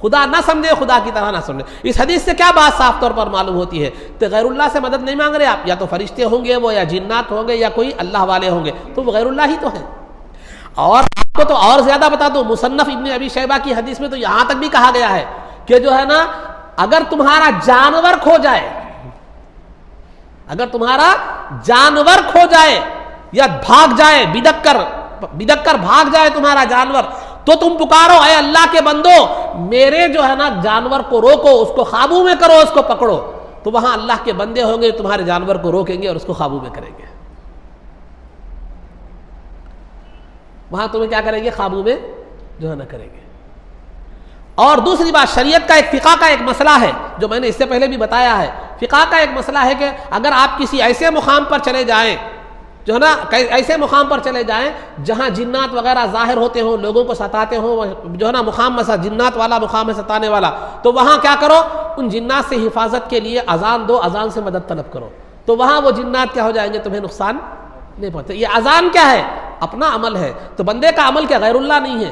خدا نہ سمجھے، خدا کی طرح نہ سمجھے۔ اس حدیث سے کیا بات صاف طور پر معلوم ہوتی ہے؟ تو غیر اللہ سے مدد نہیں مانگ رہے آپ، یا تو فرشتے ہوں گے وہ، یا جنات ہوں گے، یا کوئی اللہ والے ہوں گے، تو وہ غیر اللہ ہی تو ہیں۔ اور آپ کو تو اور زیادہ بتا دوں، مصنف ابن ابی شیبہ کی حدیث میں تو یہاں تک بھی کہا گیا ہے کہ جو ہے نا، اگر تمہارا جانور کھو جائے، اگر تمہارا جانور کھو جائے یا بھاگ جائے، بدک کر بھاگ جائے تمہارا جانور، تو تم پکارو اے اللہ کے بندو میرے جو ہے نا جانور کو روکو، اس کو قابو میں کرو، اس کو پکڑو، تو وہاں اللہ کے بندے ہوں گے تمہارے جانور کو روکیں گے اور اس کو قابو میں کریں گے، وہاں تمہیں کیا کریں گے، قابو میں جو ہے نا کریں گے۔ اور دوسری بات، شریعت کا ایک فقہ کا ایک مسئلہ ہے جو میں نے اس سے پہلے بھی بتایا ہے، فقہ کا ایک مسئلہ ہے کہ اگر آپ کسی ایسے مقام پر چلے جائیں، جو ہے نا ایسے مقام پر چلے جائیں جہاں جنات وغیرہ ظاہر ہوتے ہوں، لوگوں کو ستاتے ہوں، جو ہے نا مقام مثلا جنات والا مقام ہے، ستانے والا، تو وہاں کیا کرو، ان جنات سے حفاظت کے لیے اذان دو، اذان سے مدد طلب کرو، تو وہاں وہ جنات کیا ہو جائیں گے، تمہیں نقصان نہیں پہنچے۔ یہ اذان کیا ہے، اپنا عمل ہے، تو بندے کا عمل کیا غیر اللہ نہیں ہے؟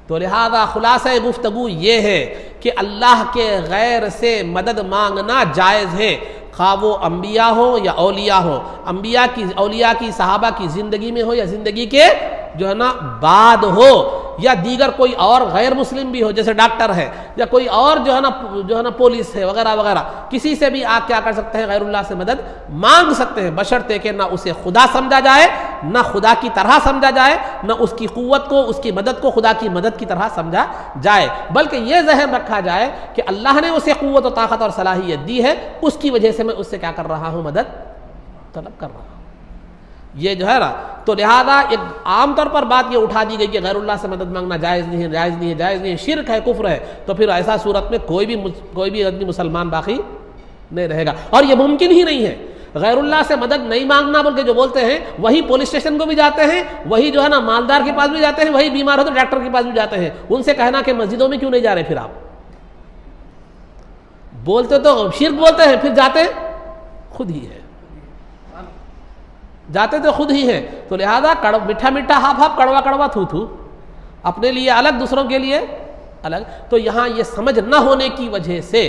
تو لہذا خلاصہ گفتگو یہ ہے کہ اللہ کے غیر سے مدد مانگنا جائز ہے، خواہ وہ انبیاء ہو یا اولیاء ہو، اولیاء کی صحابہ کی زندگی میں ہو یا زندگی کے جو ہے نا بعد ہو، یا دیگر کوئی اور غیر مسلم بھی ہو، جیسے ڈاکٹر ہے یا کوئی اور جو ہے نا پولیس ہے وغیرہ وغیرہ، کسی سے بھی آپ کیا کر سکتے ہیں، غیر اللہ سے مدد مانگ سکتے ہیں، بشرطے کہ نہ اسے خدا سمجھا جائے، نہ خدا کی طرح سمجھا جائے، نہ اس کی قوت کو، اس کی مدد کو خدا کی مدد کی طرح سمجھا جائے، بلکہ یہ ذہن رکھا جائے کہ اللہ نے اسے قوت و طاقت اور صلاحیت دی ہے، اس کی وجہ سے میں اس سے کیا کر رہا ہوں، مدد طلب کر رہا ہوں۔ یہ جو ہے نا، تو لہذا ایک عام طور پر بات یہ اٹھا دی گئی کہ غیر اللہ سے مدد مانگنا جائز نہیں ہے، جائز نہیں ہے، جائز نہیں ہے، شرک ہے، کفر ہے، تو پھر ایسا صورت میں کوئی بھی آدمی مسلمان باقی نہیں رہے گا، اور یہ ممکن ہی نہیں ہے۔ غیر اللہ سے مدد نہیں مانگنا بلکہ جو بولتے ہیں وہی پولیس اسٹیشن کو بھی جاتے ہیں، وہی جو ہے نا مالدار کے پاس بھی جاتے ہیں، وہی بیمار ہو تو ڈاکٹر کے پاس بھی جاتے ہیں، ان سے کہنا کہ مسجدوں میں کیوں نہیں جا رہے، پھر آپ بولتے تو شرک بولتے ہیں، پھر جاتے خود ہی ہے، جاتے تو خود ہی ہیں۔ تو لہذا میٹھا میٹھا ہاف ہاف، کڑوا کڑوا تھو تھو، اپنے لیے الگ، دوسروں کے لیے الگ۔ تو یہاں یہ سمجھ نہ ہونے کی وجہ سے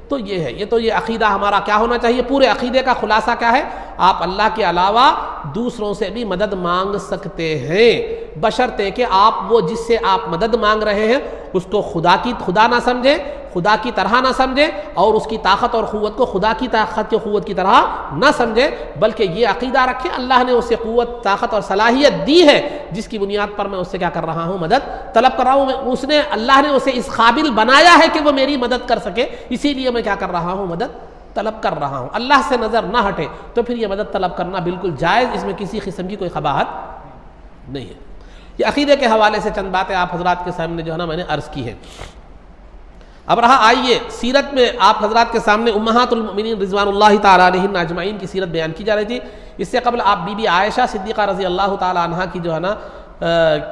تو یہ ہے، یہ عقیدہ ہمارا کیا ہونا چاہیے، پورے عقیدے کا خلاصہ کیا ہے، آپ اللہ کے علاوہ دوسروں سے بھی مدد مانگ سکتے ہیں، بشرطے کہ آپ وہ جس سے آپ مدد مانگ رہے ہیں اس کو خدا نہ سمجھیں، خدا کی طرح نہ سمجھیں، اور اس کی طاقت اور قوت کو خدا کی طاقت کی قوت کی طرح نہ سمجھیں، بلکہ یہ عقیدہ رکھیں اللہ نے اسے قوت، طاقت اور صلاحیت دی ہے جس کی بنیاد پر میں اس سے کیا کر رہا ہوں، مدد طلب کر رہا ہوں، اللہ نے اسے اس قابل بنایا ہے کہ وہ میری مدد کر سکے، اسی لیے میں کیا کر رہا ہوں، مدد طلب کر رہا ہوں، اللہ سے نظر نہ ہٹے، تو پھر یہ مدد طلب کرنا بالکل جائز، اس میں کسی قسم کی کوئی قباحت نہیں ہے۔ یہ عقیدے کے حوالے سے چند باتیں آپ حضرات کے سامنے جو ہے نا میں نے عرض کی ہے۔ اب رہا آئیے سیرت میں آپ حضرات کے سامنے امہات المؤمنین رضوان اللہ تعالی علیہن اجمعین کی سیرت بیان کی جا رہی تھی۔ اس سے قبل آپ بی بی عائشہ صدیقہ رضی اللہ تعالی عنہا کی جو ہے نا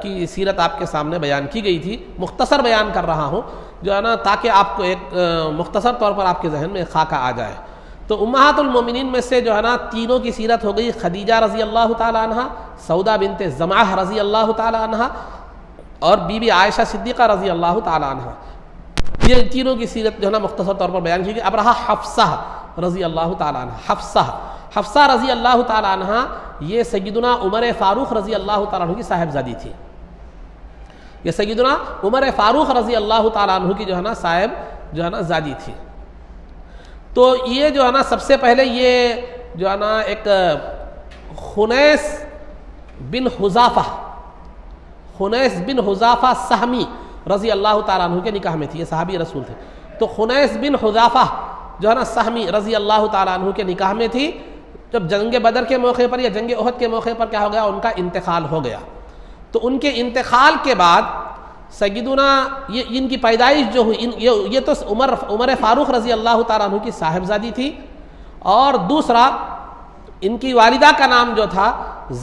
کی سیرت آپ کے سامنے بیان کی گئی تھی، مختصر بیان کر رہا ہوں جو ہے نا، تاکہ آپ کو ایک مختصر طور پر آپ کے ذہن میں خاکہ آ جائے۔ تو امہات المؤمنین میں سے جو ہے نا تینوں کی سیرت ہو گئی، خدیجہ رضی اللہ تعالی عنہا، سودا بنت زمعہ رضی اللہ تعالی عنہا، اور بی بی عائشہ صدیقہ رضی اللہ تعالی عنہا، یہ تینوں کی سیرت جو ہے نا مختصر طور پر بیان کی گئی۔ اب رہا حفصہ رضی اللہ تعالی عنہ، حفصہ رضی اللہ تعالی عنہ یہ سیدنا عمر فاروق رضی اللہ تعالی عنہ کی صاحبزادی تھی، یہ سیدنا عمر فاروق رضی اللہ تعالی عنہ کی جو ہے نا صاحب جو ہے نا زادی تھی۔ تو یہ جو ہے نا سب سے پہلے یہ جو ہے نا ایک خنیس بن حذافہ سہمی رضی اللہ تعالیٰ عنہ کے نکاح میں تھی، یہ صحابی رسول تھے۔ تو خنیس بن حذافہ جو ہے نا سہمی رضی اللہ تعالیٰ عنہ کے نکاح میں تھی. جب جنگ بدر کے موقع پر یا جنگ احد کے موقع پر کیا ہو گیا, ان کا انتقال ہو گیا. تو ان کے انتقال کے بعد سیدنا یہ ان کی پیدائش جو ہوئی, یہ تو عمر فاروق رضی اللہ تعالیٰ عنہ کی صاحبزادی تھی, اور دوسرا ان کی والدہ کا نام جو تھا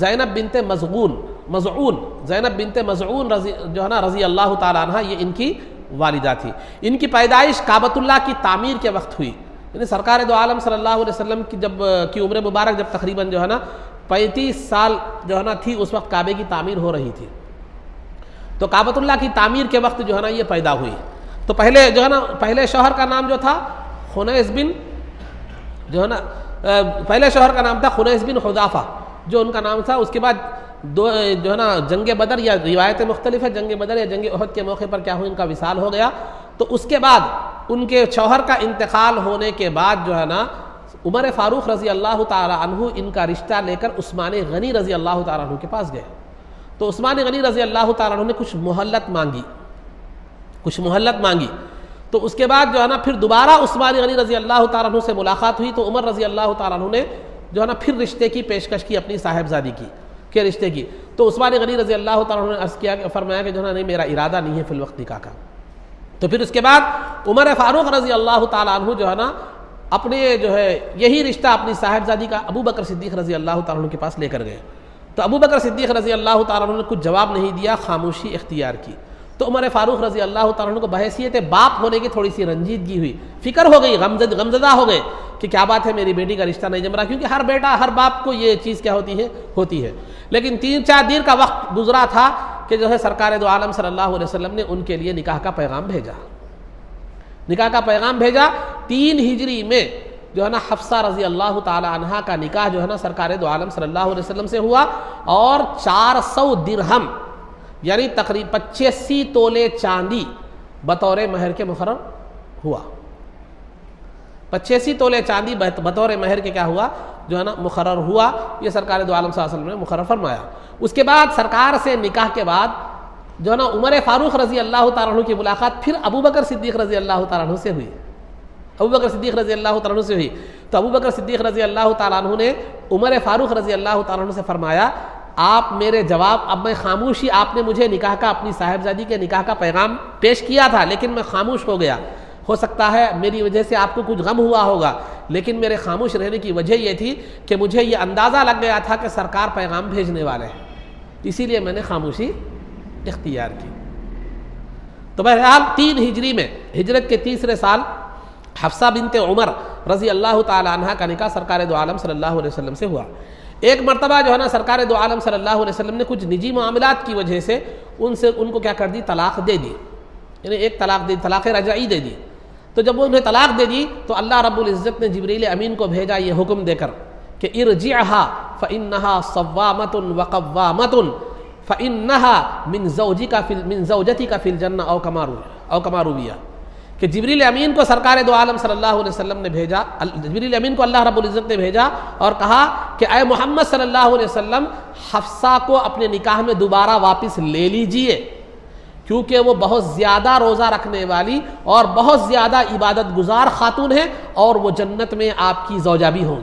زینب بنت مزعون زینب بنت مزعون جو ہے نا رضی اللہ تعالیٰ عنہ, یہ ان کی والدہ تھی. ان کی پیدائش کعبۃ اللہ کی تعمیر کے وقت ہوئی. یعنی سرکار دو عالم صلی اللہ علیہ وسلم کی عمر مبارک جب تقریباً جو ہے نا 35 سال جو ہے نا تھی, اس وقت کعبے کی تعمیر ہو رہی تھی. تو کعبۃ اللہ کی تعمیر کے وقت جو ہے نا یہ پیدا ہوئی. تو پہلے جو ہے نا پہلے شوہر کا نام جو تھا خنیس بن جو ہے نا پہلے شوہر کا نام تھا خنیس بن حذافہ جو ان کا نام تھا. اس کے بعد جو ہے نا جنگ بدر, یا روایتیں مختلف ہے, جنگ بدر یا جنگ احد کے موقع پر کیا ہوا, ان کا وصال ہو گیا. تو اس کے بعد ان کے شوہر کا انتقال ہونے کے بعد جو ہے نا عمر فاروق رضی اللہ تعالی عنہ ان کا رشتہ لے کر عثمان غنی رضی اللہ تعالی عنہ کے پاس گئے. تو عثمان غنی رضی اللہ تعالی عنہ نے کچھ مہلت مانگی. تو اس کے بعد جو ہے نا پھر دوبارہ عثمان غنی رضی اللہ تعالی عنہ سے ملاقات ہوئی. تو عمر رضی اللہ تعالی عنہ نے جو ہے نا پھر رشتے کی پیشکش کی اپنی صاحبزادی کے رشتے کی. تو عثمان غنی رضی اللہ تعالی عنہ نے عرض کیا, فرمایا کہ جو ہے نا نہیں, میرا ارادہ نہیں ہے فی الوقت نکاح کا. تو پھر اس کے بعد عمر فاروق رضی اللہ تعالی عنہ جو ہے نا اپنے جو ہے یہی رشتہ اپنی صاحبزادی کا ابو بکر صدیق رضی اللہ تعالی عنہ کے پاس لے کر گئے. تو ابو بکر صدیق رضی اللہ تعالی عنہ نے کچھ جواب نہیں دیا, خاموشی اختیار کی. تو عمر فاروق رضی اللہ تعالی عنہ کو بحیثیت باپ ہونے کی تھوڑی سی رنجیدگی ہوئی, فکر ہو گئی, غمزدہ ہو گئے کہ کیا بات ہے, میری بیٹی کا رشتہ نہیں جم رہا. کیونکہ ہر بیٹا ہر باپ کو یہ چیز کیا ہوتی ہے. لیکن 3-4 دن کا وقت گزرا تھا کہ جو ہے سرکار دو عالم صلی اللہ علیہ وسلم نے ان کے لیے نکاح کا پیغام بھیجا. 3 ہجری میں جو ہے نا حفصہ رضی اللہ تعالی عنہا کا نکاح جو ہے نا سرکار دو عالم صلی اللہ علیہ وسلم سے ہوا, اور 400 درہم یعنی تقریباً 85 تولے چاندی بطور مہر کے مقرر ہوا. 85 تولے چاندی بطور مہر کے کیا ہوا, جو ہے نا مقرر ہوا. یہ سرکار دو عالم صلی اللہ علیہ وسلم نے مقرر فرمایا. اس کے بعد سرکار سے نکاح کے بعد جو ہے نا عمر فاروق رضی اللہ تعالیٰ عنہ کی ملاقات پھر ابو بکر صدیق رضی اللہ تعالیٰ عنہ سے ہوئی. تو ابو بکر صدیق رضی اللہ تعالیٰ عنہ نے عمر فاروق رضی اللہ تعالیٰ عنہ سے فرمایا, آپ میرے جواب, اب میں خاموشی, آپ نے مجھے نکاح کا, اپنی صاحبزادی کے نکاح کا پیغام پیش کیا تھا, لیکن میں خاموش ہو گیا. ہو سکتا ہے میری وجہ سے آپ کو کچھ غم ہوا ہوگا, لیکن میرے خاموش رہنے کی وجہ یہ تھی کہ مجھے یہ اندازہ لگ گیا تھا کہ سرکار پیغام بھیجنے والے ہیں, اسی لیے میں نے خاموشی اختیار کی. تو بہرحال 3 ہجری میں ہجرت کے تیسرے سال حفصہ بنت عمر رضی اللہ تعالی عنہ کا نکاح سرکار دو عالم صلی اللہ علیہ وسلم سے ہوا. ایک مرتبہ جو ہے نا سرکار دو عالم صلی اللہ علیہ وسلم نے کچھ نجی معاملات کی وجہ سے ان کو کیا کر دی, طلاق دے دی. یعنی ایک طلاق رجعی دے دی. تو جب وہ انہیں طلاق دے دی تو اللہ رب العزت نے جبریل امین کو بھیجا یہ حکم دے کر کہ ارجعها فإنها صوامة وقوامة فإنها من زوجتك في الجنة او كما روي. کہ جبریل امین کو سرکار دو عالم صلی اللہ علیہ وسلم نے بھیجا, جبریل امین کو اللہ رب العزت نے بھیجا اور کہا کہ اے محمد صلی اللہ علیہ وسلم, حفصہ کو اپنے نکاح میں دوبارہ واپس لے لیجئے, کیونکہ وہ بہت زیادہ روزہ رکھنے والی اور بہت زیادہ عبادت گزار خاتون ہے, اور وہ جنت میں آپ کی زوجہ بھی ہوں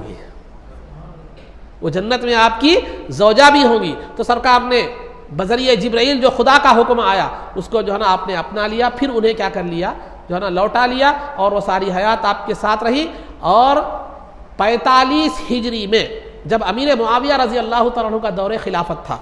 گی. تو سرکار نے بذریعہ جبرائیل جو خدا کا حکم آیا اس کو جو ہے نا آپ نے اپنا لیا, پھر انہیں کیا کر لیا, جو ہے نا لوٹا لیا, اور وہ ساری حیات آپ کے ساتھ رہی. اور 45 ہجری میں جب امیر معاویہ رضی اللہ تعالیٰ عنہ کا دور خلافت تھا,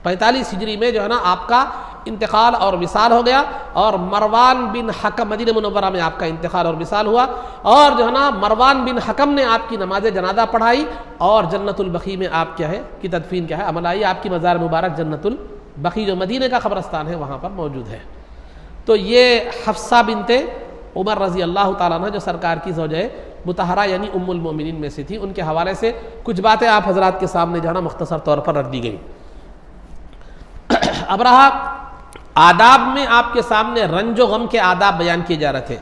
45 ہجری میں جو ہے نا آپ کا انتقال اور وصال ہو گیا, اور مروان بن حکم, مدینہ منورہ میں آپ کا انتقال اور وصال ہوا, اور جو ہے نا مروان بن حکم نے آپ کی نماز جنازہ پڑھائی, اور جنت البقیع میں آپ کیا ہے کی تدفین کیا ہے عمل آئی. آپ کی مزار مبارک جنت البقیع جو مدینہ کا قبرستان ہے وہاں پر موجود ہے. تو یہ حفصہ بنت عمر رضی اللہ تعالیٰ عنہ جو سرکار کی زوجہ مطہرہ یعنی ام المومنین میں سے تھی, ان کے حوالے سے کچھ باتیں آپ حضرات کے سامنے جو ہے نا مختصر طور پر رکھ دی گئی. اب رہا آداب میں آپ کے سامنے رنج و غم کے آداب بیان کیے جا رہے تھے.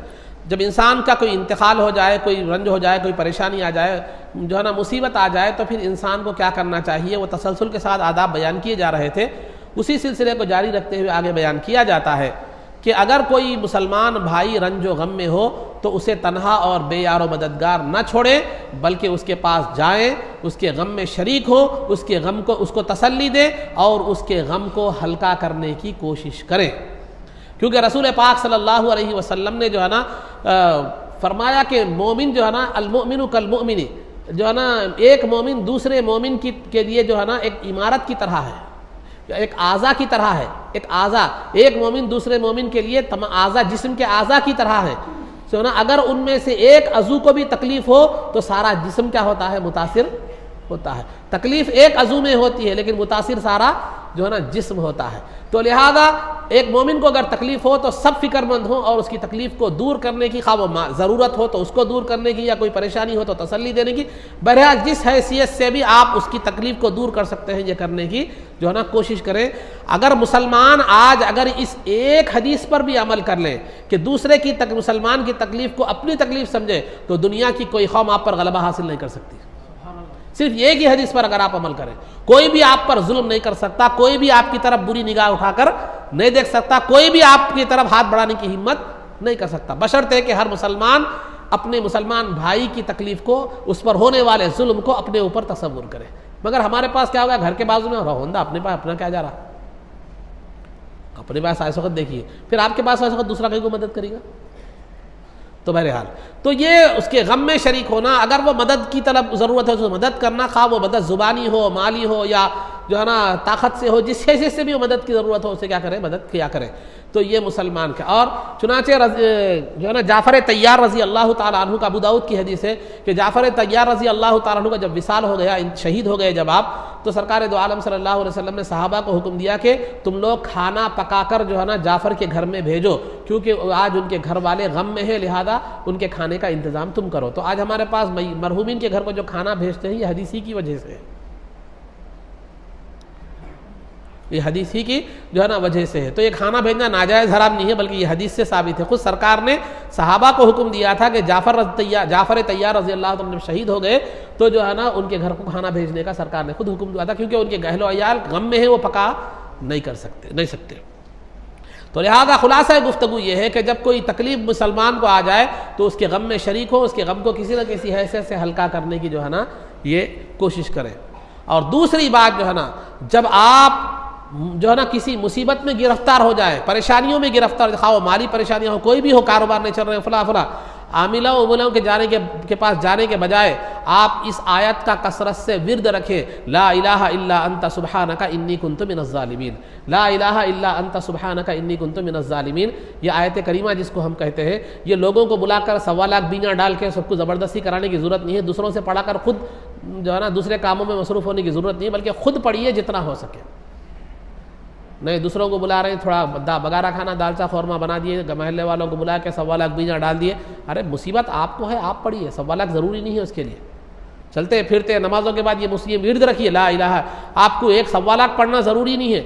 جب انسان کا کوئی انتقال ہو جائے, کوئی رنج ہو جائے, کوئی پریشانی آ جائے, جو ہے نا مصیبت آ جائے, تو پھر انسان کو کیا کرنا چاہیے, وہ تسلسل کے ساتھ آداب بیان کیے جا رہے تھے. اسی سلسلے کو جاری رکھتے ہوئے آگے بیان کیا جاتا ہے کہ اگر کوئی مسلمان بھائی رنج و غم میں ہو تو اسے تنہا اور بے یار و مددگار نہ چھوڑے، بلکہ اس کے پاس جائیں، اس کے غم میں شریک ہو، اس کے غم کو اس کو تسلی دے اور اس کے غم کو ہلکا کرنے کی کوشش کریں۔ کیونکہ رسول پاک صلی اللہ علیہ وسلم نے جو ہے نا فرمایا کہ مومن جو ہے نا المؤمن کالمؤمن، جو ہے نا ایک مومن دوسرے مومن کے لیے جو ہے نا ایک عمارت کی طرح ہے، ایک اعضا کی طرح ہے، ایک مومن دوسرے مومن کے لیے اعضا جسم کے اعضا کی طرح ہے۔ جو ہے نا اگر ان میں سے ایک عضو کو بھی تکلیف ہو تو سارا جسم کیا ہوتا ہے؟ متاثر ہوتا ہے۔ تکلیف ایک عضو میں ہوتی ہے لیکن متاثر سارا جو ہے نا جسم ہوتا ہے۔ تو لہذا ایک مومن کو اگر تکلیف ہو تو سب فکر مند ہوں اور اس کی تکلیف کو دور کرنے کی، خواہ وہ ضرورت ہو تو اس کو دور کرنے کی، یا کوئی پریشانی ہو تو تسلی دینے کی، بہرحال جس حیثیت سے بھی آپ اس کی تکلیف کو دور کر سکتے ہیں یہ کرنے کی جو ہے نا کوشش کریں۔ اگر مسلمان آج اگر اس ایک حدیث پر بھی عمل کر لیں کہ دوسرے کی مسلمان کی تکلیف کو اپنی تکلیف سمجھے تو دنیا کی کوئی قوم آپ پر غلبہ حاصل نہیں کر سکتی۔ صرف ایک ہی حدیث پر اگر آپ عمل کریں، کوئی بھی آپ پر ظلم نہیں کر سکتا، کوئی بھی آپ کی طرف بری نگاہ اٹھا کر نہیں دیکھ سکتا، کوئی بھی آپ کی طرف ہاتھ بڑھانے کی ہمت نہیں کر سکتا، بشرطے کہ ہر مسلمان اپنے مسلمان بھائی کی تکلیف کو، اس پر ہونے والے ظلم کو اپنے اوپر تصور کرے۔ مگر ہمارے پاس کیا ہوگا؟ گھر کے بازو میں ہوندا، اپنے پاس اپنا کیا جا رہا، اپنے پاس اس وقت دیکھیے، پھر آپ کے پاس اس وقت دوسرا کہیں کو مدد کرے گا۔ تو بہرحال تو یہ اس کے غم میں شریک ہونا، اگر وہ مدد کی طلب ضرورت ہے تو مدد کرنا، خواہ وہ مدد زبانی ہو، مالی ہو، یا جو ہے نا طاقت سے ہو، جس حیثیت سے بھی وہ مدد کی ضرورت ہو اسے کیا کرے؟ مدد کیا کرے۔ تو یہ مسلمان کا۔ اور چنانچہ جو ہے نا جعفر طیار رضی اللہ تعالیٰ عنہ کا، ابو داؤد کی حدیث ہے کہ جعفر طیار رضی اللہ تعالیٰ عنہ کا جب وصال ہو گیا، شہید ہو گئے جب آپ، تو سرکار دو عالم صلی اللہ علیہ وسلم نے صحابہ کو حکم دیا کہ تم لوگ کھانا پکا کر جو ہے نا جعفر کے گھر میں بھیجو، کیونکہ آج ان کے گھر والے غم میں ہیں، لہذا ان کے کھانے کا انتظام تم کرو۔ تو آج ہمارے پاس مرحومین کے گھر کو جو کھانا بھیجتے ہیں یہ حدیث ہی کی وجہ سے ہے، یہ حدیث ہی کی جو ہے نا وجہ سے ہے۔ تو یہ کھانا بھیجنا ناجائز حرام نہیں ہے، بلکہ یہ حدیث سے ثابت ہے۔ خود سرکار نے صحابہ کو حکم دیا تھا کہ جعفر طیار رضی اللہ عنہ جب شہید ہو گئے تو جو ہے نا ان کے گھر کو کھانا بھیجنے کا سرکار نے خود حکم دیا تھا، کیونکہ ان کے اہل و عیال غم میں ہیں، وہ پکا نہیں سکتے۔ تو لہذا خلاصہ گفتگو یہ ہے کہ جب کوئی تکلیف مسلمان کو آ جائے تو اس کے غم میں شریک ہو، اس کے غم کو کسی نہ کسی حیثیت سے ہلکا کرنے کی جو ہے نا یہ کوشش کریں۔ اور دوسری بات جو ہے نا، جب آپ جو ہے نا کسی مصیبت میں گرفتار ہو جائے، پریشانیوں میں گرفتار، خواہ وہ مالی پریشانیاں ہو، کوئی بھی ہو، کاروبار نہیں چل رہے، فلاں عاملوں کے پاس جانے کے بجائے آپ اس آیت کا کثرت سے ورد رکھیں، لا الہ الا انت سبحانک انی کنت من الظالمین، لا الہ الا انت سبحانک انی کنت من الظالمین۔ یہ آیت کریمہ جس کو ہم کہتے ہیں، یہ لوگوں کو بلا کر 1.25 لاکھ بیجاں ڈال کے سب کو زبردستی کرانے کی ضرورت نہیں ہے، دوسروں سے پڑھا کر خود جو ہے نا دوسرے کاموں میں مصروف ہونے کی ضرورت نہیں ہے، بلکہ خود پڑھیے جتنا ہو سکے۔ نہیں دوسروں کو بلا رہے ہیں، تھوڑا بگارا کھانا دالچا قورمہ بنا دیے، محلے والوں کو بلا کے 1.25 لاکھ بیجاں ڈال دیے۔ ارے مصیبت آپ کو ہے، آپ پڑھیے، 1.25 لاکھ ضروری نہیں ہے اس کے لیے۔ چلتے پھرتے نمازوں کے بعد یہ مسلم ورد رکھیے، لا الہ، آپ کو 1.25 لاکھ پڑھنا ضروری نہیں ہے۔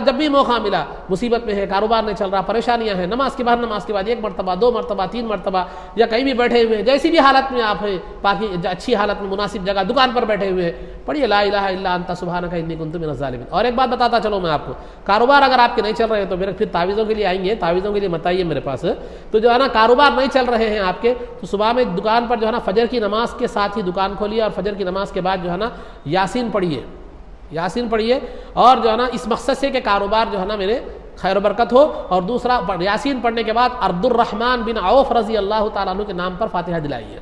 جب بھی موقع ملا، مصیبت میں ہے، کاروبار نہیں چل رہا، پریشانیاں ہیں، نماز کے بعد 1 مرتبہ 2 مرتبہ 3 مرتبہ، یا کہیں بھی بیٹھے ہوئے ہیں، جیسی بھی حالت میں آپ ہیں، باقی اچھی حالت میں، مناسب جگہ، دکان پر بیٹھے ہوئے ہیں، پڑھیے لا الہ الا انت سبحانک انی کنت من الظالمین۔ اور ایک بات بتاتا چلو میں آپ کو، کاروبار اگر آپ کے نہیں چل رہے ہیں تو پھر تعویذوں کے لیے آئیں گے، تعویذوں کے لیے مت آئیے میرے پاس۔ تو جو ہے نا کاروبار نہیں چل رہے ہیں آپ کے، تو صبح میں دکان پر جو ہے نا فجر کی نماز کے ساتھ ہی دکان کھولیے، اور فجر کی نماز کے بعد جو ہے نا یاسین پڑھیے، اور جو ہے نا اس مقصد سے کہ کاروبار جو ہے نا میرے خیر و برکت ہو۔ اور دوسرا یاسین پڑھنے کے بعد عبد الرحمن بن عوف رضی اللہ تعالیٰ عنہ کے نام پر فاتحہ دلائیے۔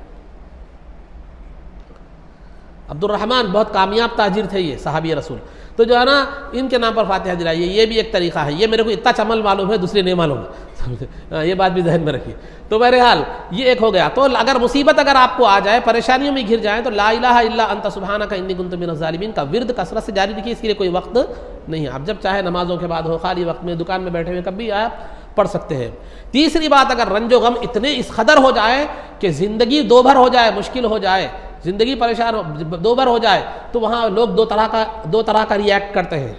عبد الرحمن بہت کامیاب تاجر تھے، یہ صحابی رسول، تو جو ہے نا ان کے نام پر فاتحہ دلائیے، یہ بھی ایک طریقہ ہے۔ یہ میرے کو اتنا چمل معلوم ہے، دوسرے نہیں معلوم ہے، یہ بات بھی ذہن میں رکھیے۔ تو بہرحال یہ ایک ہو گیا۔ تو اگر مصیبت اگر آپ کو آ جائے، پریشانیوں میں گھر جائیں، تو لا الہ الا انت سبحانک انی کنت من الظالمین کا ورد کثرت سے جاری رکھیے، اس کے لیے کوئی وقت نہیں ہے، آپ جب چاہے نمازوں کے بعد ہو، خالی وقت میں، دکان میں بیٹھے ہوئے، کبھی آپ پڑھ سکتے ہیں۔ تیسری بات، اگر رنج و غم اتنے اس قدر ہو جائے کہ زندگی دو بھر ہو جائے، مشکل ہو جائے، زندگی پریشان دو بھر ہو جائے، تو وہاں لوگ دو طرح کا ری ایکٹ کرتے ہیں،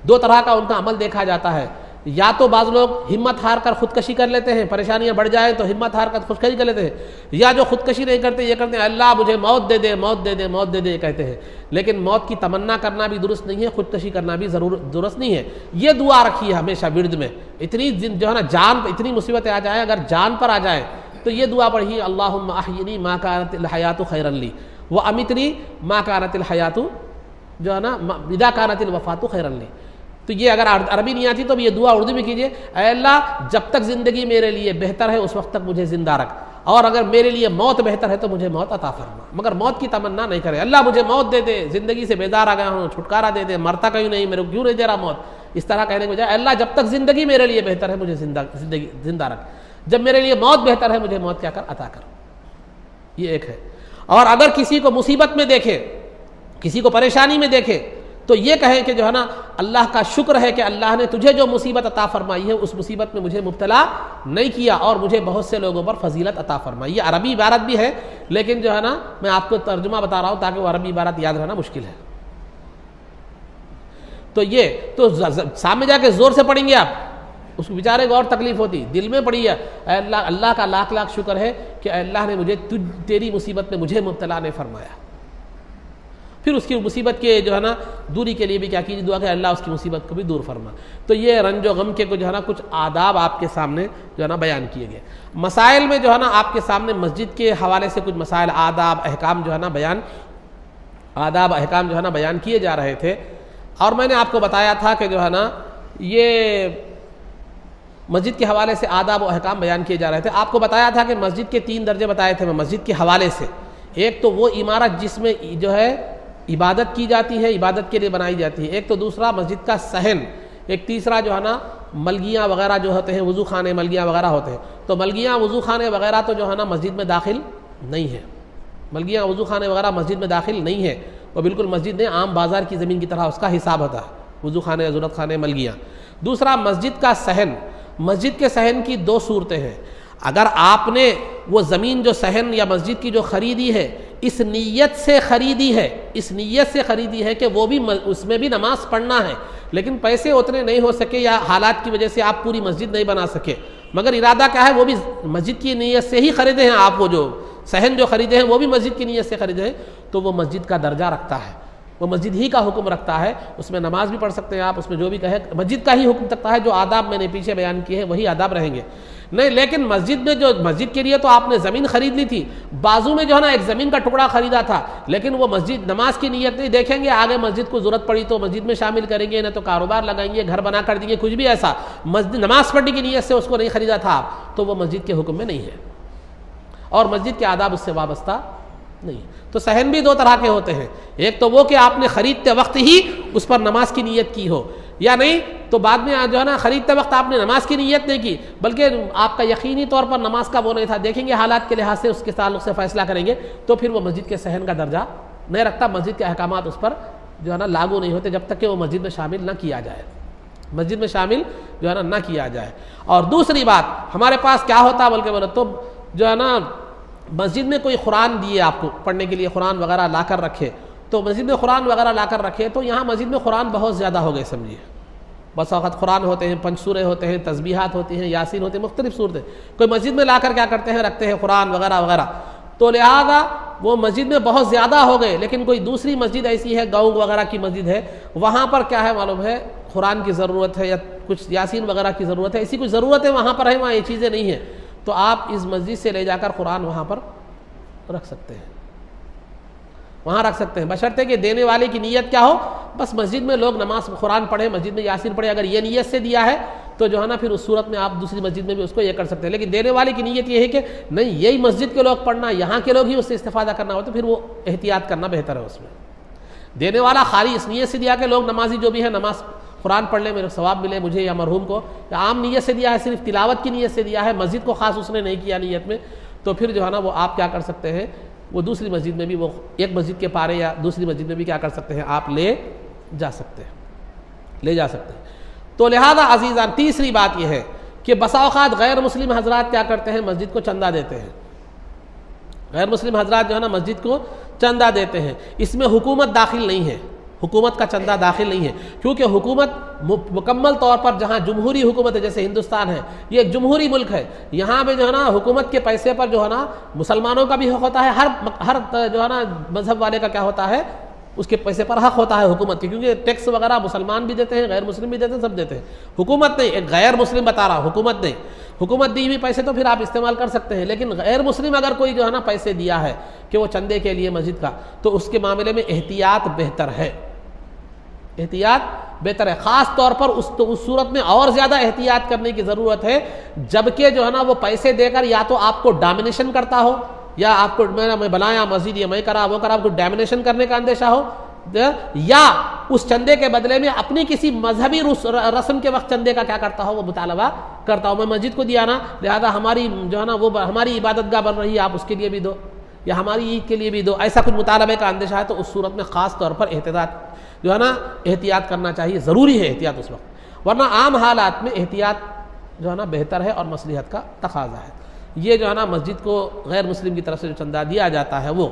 2 طرح کا ان کا عمل دیکھا جاتا ہے۔ یا تو بعض لوگ ہمت ہار کر خودکشی کر لیتے ہیں، پریشانیاں بڑھ جائیں تو ہمت ہار کر خودکشی کر لیتے ہیں، یا جو خودکشی نہیں کرتے یہ کہتے ہیں اللہ مجھے موت دے دے، موت دے دے، موت دے دے کہتے ہیں، لیکن موت کی تمنا کرنا بھی درست نہیں ہے، خودکشی کرنا بھی درست نہیں ہے۔ یہ دعا رکھی ہے ہمیشہ ورد میں، اتنی جو ہے نا جان اتنی مصیبتیں آ جائیں، اگر جان پر آ جائیں تو یہ دعا پڑھیے، اللہم احینی ما کانت الحیات خیرا لی وامیتنی ما کانت الحیات جو ہے نا اذا کانت الوفات خیرا لی۔ تو یہ اگر عربی نہیں آتی تو یہ دعا اردو میں کیجئے، اے اللہ جب تک زندگی میرے لیے بہتر ہے اس وقت تک مجھے زندہ رکھ، اور اگر میرے لیے موت بہتر ہے تو مجھے موت عطا فرما، مگر موت کی تمنا نہیں کرے، اللہ مجھے موت دے دے، زندگی سے بیزار آ گیا ہوں، چھٹکارا دے دے، مرتا کہیں نہیں، میرے کو کیوں نہیں دے رہا موت، اس طرح کہنے کے بجائے اللہ جب تک زندگی میرے لیے بہتر ہے مجھے زندہ رکھ، جب میرے لیے موت بہتر ہے مجھے موت کیا کر عطا کر۔ یہ ایک ہے۔ اور اگر کسی کو مصیبت میں دیکھے، کسی کو پریشانی میں دیکھے تو یہ کہیں کہ جو ہے نا اللہ کا شکر ہے کہ اللہ نے تجھے جو مصیبت عطا فرمائی ہے اس مصیبت میں مجھے مبتلا نہیں کیا اور مجھے بہت سے لوگوں پر فضیلت عطا فرمائی۔ یہ عربی عبارت بھی ہے، لیکن جو ہے نا میں آپ کو ترجمہ بتا رہا ہوں تاکہ وہ عربی عبارت یاد رہنا مشکل ہے۔ تو یہ تو سامنے جا کے زور سے پڑھیں گے آپ، اس کو بیچارے کو اور تکلیف ہوتی، دل میں پڑھی ہے، اے اللہ، اللہ کا لاکھ لاکھ شکر ہے کہ اللہ نے مجھے تیری مصیبت میں مجھے مبتلا نہیں فرمایا۔ پھر اس کی مصیبت کے جو ہے نا دوری کے لیے بھی کیا کیجیے، دعا کہ اللہ اس کی مصیبت کو بھی دور فرما۔ تو یہ رنج و غم کے جو ہے نا کچھ آداب آپ کے سامنے جو ہے نا بیان کیے گئے۔ مسائل میں جو ہے نا آپ کے سامنے مسجد کے حوالے سے کچھ مسائل، آداب احکام جو ہے نا بیان کیے جا رہے تھے، اور میں نے آپ کو بتایا تھا کہ جو ہے نا یہ مسجد کے حوالے سے آداب و احکام بیان کیے جا رہے تھے۔ آپ کو بتایا تھا کہ مسجد کے 3 درجے بتائے تھے میں مسجد کے حوالے سے۔ ایک تو وہ عمارت جس میں جو ہے عبادت کی جاتی ہے، عبادت کے لیے بنائی جاتی ہے، ایک تو دوسرا مسجد کا صحن، ایک تیسرا جو ہے نا ملگیاں وغیرہ جو ہوتے ہیں، وضو خانے ملگیاں وغیرہ ہوتے ہیں، تو ملگیاں وضو خانے وغیرہ تو جو ہے نا مسجد میں داخل نہیں ہے، ملگیاں وضو خانے وغیرہ مسجد میں داخل نہیں ہے، وہ بالکل مسجد نے عام بازار کی زمین کی طرح اس کا حساب ہوتا ہے، وضو خانے، ضرورت خانے، ملگیاں۔ دوسرا مسجد کا صحن، مسجد کے صحن کی 2 صورتیں ہیں۔ اگر آپ نے وہ زمین جو صحن یا مسجد کی جو خریدی ہے اس نیت سے خریدی ہے کہ وہ بھی اس میں بھی نماز پڑھنا ہے، لیکن پیسے اتنے نہیں ہو سکے یا حالات کی وجہ سے آپ پوری مسجد نہیں بنا سکے، مگر ارادہ کیا ہے وہ بھی مسجد کی نیت سے ہی خریدے ہیں، آپ وہ جو صحن جو خریدے ہیں وہ بھی مسجد کی نیت سے خریدے ہیں، تو وہ مسجد کا درجہ رکھتا ہے، وہ مسجد ہی کا حکم رکھتا ہے، اس میں نماز بھی پڑھ سکتے ہیں آپ، اس میں جو بھی کہے مسجد کا ہی حکم رکھتا ہے، جو آداب میں نے پیچھے بیان کیے ہیں وہی آداب رہیں گے۔ نہیں، لیکن مسجد میں جو مسجد کے لیے تو آپ نے زمین خرید لی تھی، بازو میں جو ہے نا ایک زمین کا ٹکڑا خریدا تھا، لیکن وہ مسجد نماز کی نیت نہیں، دیکھیں گے آگے مسجد کو ضرورت پڑی تو مسجد میں شامل کریں گے، نہ تو کاروبار لگائیں گے، گھر بنا کر دیں گے، کچھ بھی ایسا مسجد نماز پڑھنے کی نیت سے اس کو نہیں خریدا تھا آپ، تو وہ مسجد کے حکم میں نہیں ہے اور مسجد کے آداب اس سے وابستہ نہیں۔ تو صحن بھی 2 طرح کے ہوتے ہیں، ایک تو وہ کہ آپ نے خریدتے وقت ہی اس پر نماز کی نیت کی ہو، یا نہیں تو بعد میں جو ہے نا خریدتے وقت آپ نے نماز کی نیت نہیں کی بلکہ آپ کا یقینی طور پر نماز کا وہ نہیں تھا، دیکھیں گے حالات کے لحاظ سے اس کے تعلق سے فیصلہ کریں گے، تو پھر وہ مسجد کے صحن کا درجہ نہیں رکھتا، مسجد کے احکامات اس پر جو ہے نا لاگو نہیں ہوتے جب تک کہ وہ مسجد میں شامل نہ کیا جائے، مسجد میں شامل جو ہے نا نہ کیا جائے۔ اور دوسری بات ہمارے پاس کیا ہوتا بلکہ بولے تو جو ہے نا مسجد میں کوئی قرآن دیے آپ کو پڑھنے کے لیے، قرآن وغیرہ لا کر رکھے، تو مسجد میں قرآن وغیرہ لا کر رکھے تو یہاں مسجد میں قرآن بہت زیادہ ہو گئے سمجھیے، بس وقت قرآن ہوتے ہیں، 5 سورے ہوتے ہیں، تسبیحات ہوتی ہیں، یاسین ہوتے ہیں، مختلف صورتیں، کوئی مسجد میں لا کر کیا کرتے ہیں رکھتے ہیں قرآن وغیرہ وغیرہ، تو لہذا وہ مسجد میں بہت زیادہ ہو گئے، لیکن کوئی دوسری مسجد ایسی ہے گاؤں وغیرہ کی مسجد ہے، وہاں پر کیا ہے معلوم ہے قرآن کی ضرورت ہے یا کچھ یاسین وغیرہ کی ضرورت ہے، ایسی کچھ ضرورت ہے وہاں پر ہے، وہاں یہ چیزیں نہیں ہیں، تو آپ اس مسجد سے لے جا کر قرآن وہاں پر رکھ سکتے ہیں، وہاں رکھ سکتے ہیں، بشرطے کہ دینے والے کی نیت کیا ہو، بس مسجد میں لوگ نماز قرآن پڑھے، مسجد میں یاسین پڑھے، اگر یہ نیت سے دیا ہے تو جو ہے نا پھر اس صورت میں آپ دوسری مسجد میں بھی اس کو یہ کر سکتے ہیں، لیکن دینے والے کی نیت یہ ہے کہ نہیں یہی مسجد کے لوگ پڑھنا، یہاں کے لوگ ہی اس سے استفادہ کرنا ہو، تو پھر وہ احتیاط کرنا بہتر ہے اس میں۔ دینے والا خالی اس نیت سے دیا کہ لوگ نمازی جو بھی ہے نماز قرآن پڑھ لیں، میرے ثواب ملے مجھے یا مرحوم کو، یا عام نیت سے دیا ہے، صرف تلاوت کی نیت سے دیا ہے، مسجد کو خاص اس نے نہیں کیا نیت میں، تو پھر جو ہے نا وہ آپ کیا کر سکتے ہیں، وہ دوسری مسجد میں بھی، وہ ایک مسجد کے پارے یا دوسری مسجد میں بھی کیا کر سکتے ہیں، آپ لے جا سکتے ہیں۔ تو لہذا عزیزان تیسری بات یہ ہے کہ بسا اوقات غیر مسلم حضرات کیا کرتے ہیں، مسجد کو چندہ دیتے ہیں، غیر مسلم حضرات جو ہے نا مسجد کو چندہ دیتے ہیں، اس میں حکومت داخل نہیں ہے، حکومت کا چندہ داخل نہیں ہے، کیونکہ حکومت مکمل طور پر جہاں جمہوری حکومت ہے، جیسے ہندوستان ہے، یہ ایک جمہوری ملک ہے، یہاں پہ جو ہے نا حکومت کے پیسے پر جو ہے نا مسلمانوں کا بھی حق ہوتا ہے، ہر جو ہے نا مذہب والے کا کیا ہوتا ہے، اس کے پیسے پر حق ہوتا ہے حکومت کے، کیونکہ ٹیکس وغیرہ مسلمان بھی دیتے ہیں، غیر مسلم بھی دیتے ہیں، سب دیتے ہیں، حکومت نہیں، ایک غیر مسلم بتا رہا، حکومت نہیں، حکومت دی ہوئی پیسے تو پھر آپ استعمال کر سکتے ہیں، لیکن غیر مسلم اگر کوئی جو ہے نا پیسے دیا ہے کہ وہ چندے کے لیے مسجد کا، تو اس کے معاملے میں احتیاط بہتر ہے، احتیاط بہتر ہے، خاص طور پر اس صورت میں اور زیادہ احتیاط کرنے کی ضرورت ہے جبکہ جو ہے نا وہ پیسے دے کر یا تو آپ کو ڈامینیشن کرتا ہو، یا آپ کو میں بنایا مسجد، یہ میں کرا وہ کرا، آپ کو ڈامینیشن کرنے کا اندیشہ ہو، یا اس چندے کے بدلے میں اپنی کسی مذہبی رسم کے وقت چندے کا کیا کرتا ہو، وہ مطالبہ کرتا ہو، میں مسجد کو دیا نا لہذا ہماری جو ہے نا وہ ہماری عبادت گاہ بن رہی ہے، آپ اس کے لیے بھی دو، یا ہماری عید کے لیے بھی دو، ایسا کچھ مطالبے کا اندیشہ ہے، تو اس صورت میں خاص طور پر جو ہے نا احتیاط کرنا چاہیے، ضروری ہے احتیاط اس وقت، ورنہ عام حالات میں احتیاط جو ہے نا بہتر ہے اور مصلحت کا تقاضا ہے۔ یہ جو ہے نا مسجد کو غیر مسلم کی طرف سے جو چندہ دیا جاتا ہے، وہ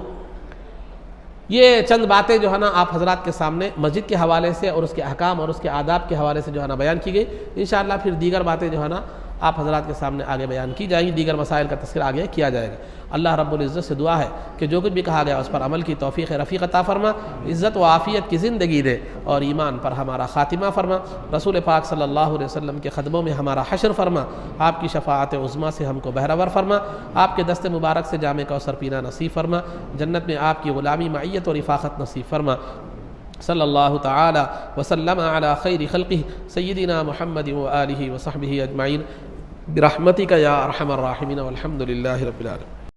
یہ چند باتیں جو ہے نا آپ حضرات کے سامنے مسجد کے حوالے سے اور اس کے احکام اور اس کے آداب کے حوالے سے جو ہے نا بیان کی گئی، انشاءاللہ پھر دیگر باتیں جو ہے نا آپ حضرات کے سامنے آگے بیان کی جائیں گی، دیگر مسائل کا تذکرہ آگے کیا جائے گا۔ اللہ رب العزت سے دعا ہے کہ جو کچھ بھی کہا گیا اس پر عمل کی توفیق رفیق عطا فرما، عزت و عافیت کی زندگی دے اور ایمان پر ہمارا خاتمہ فرما، رسول پاک صلی اللہ علیہ وسلم کے قدموں میں ہمارا حشر فرما، آپ کی شفاعت عظمیٰ سے ہم کو بہرور فرما، آپ کے دست مبارک سے جام کوثر پینا نصیب فرما، جنت میں آپ کی غلامی معیت اور رفاقت نصیب فرما۔ صلی اللہ تعالی وسلم علی خیر خلقہ سیدنا محمد وآلہ وصحبہ اجمعین برحمتک یا ارحم الراحمین والحمد للہ رب العالمین۔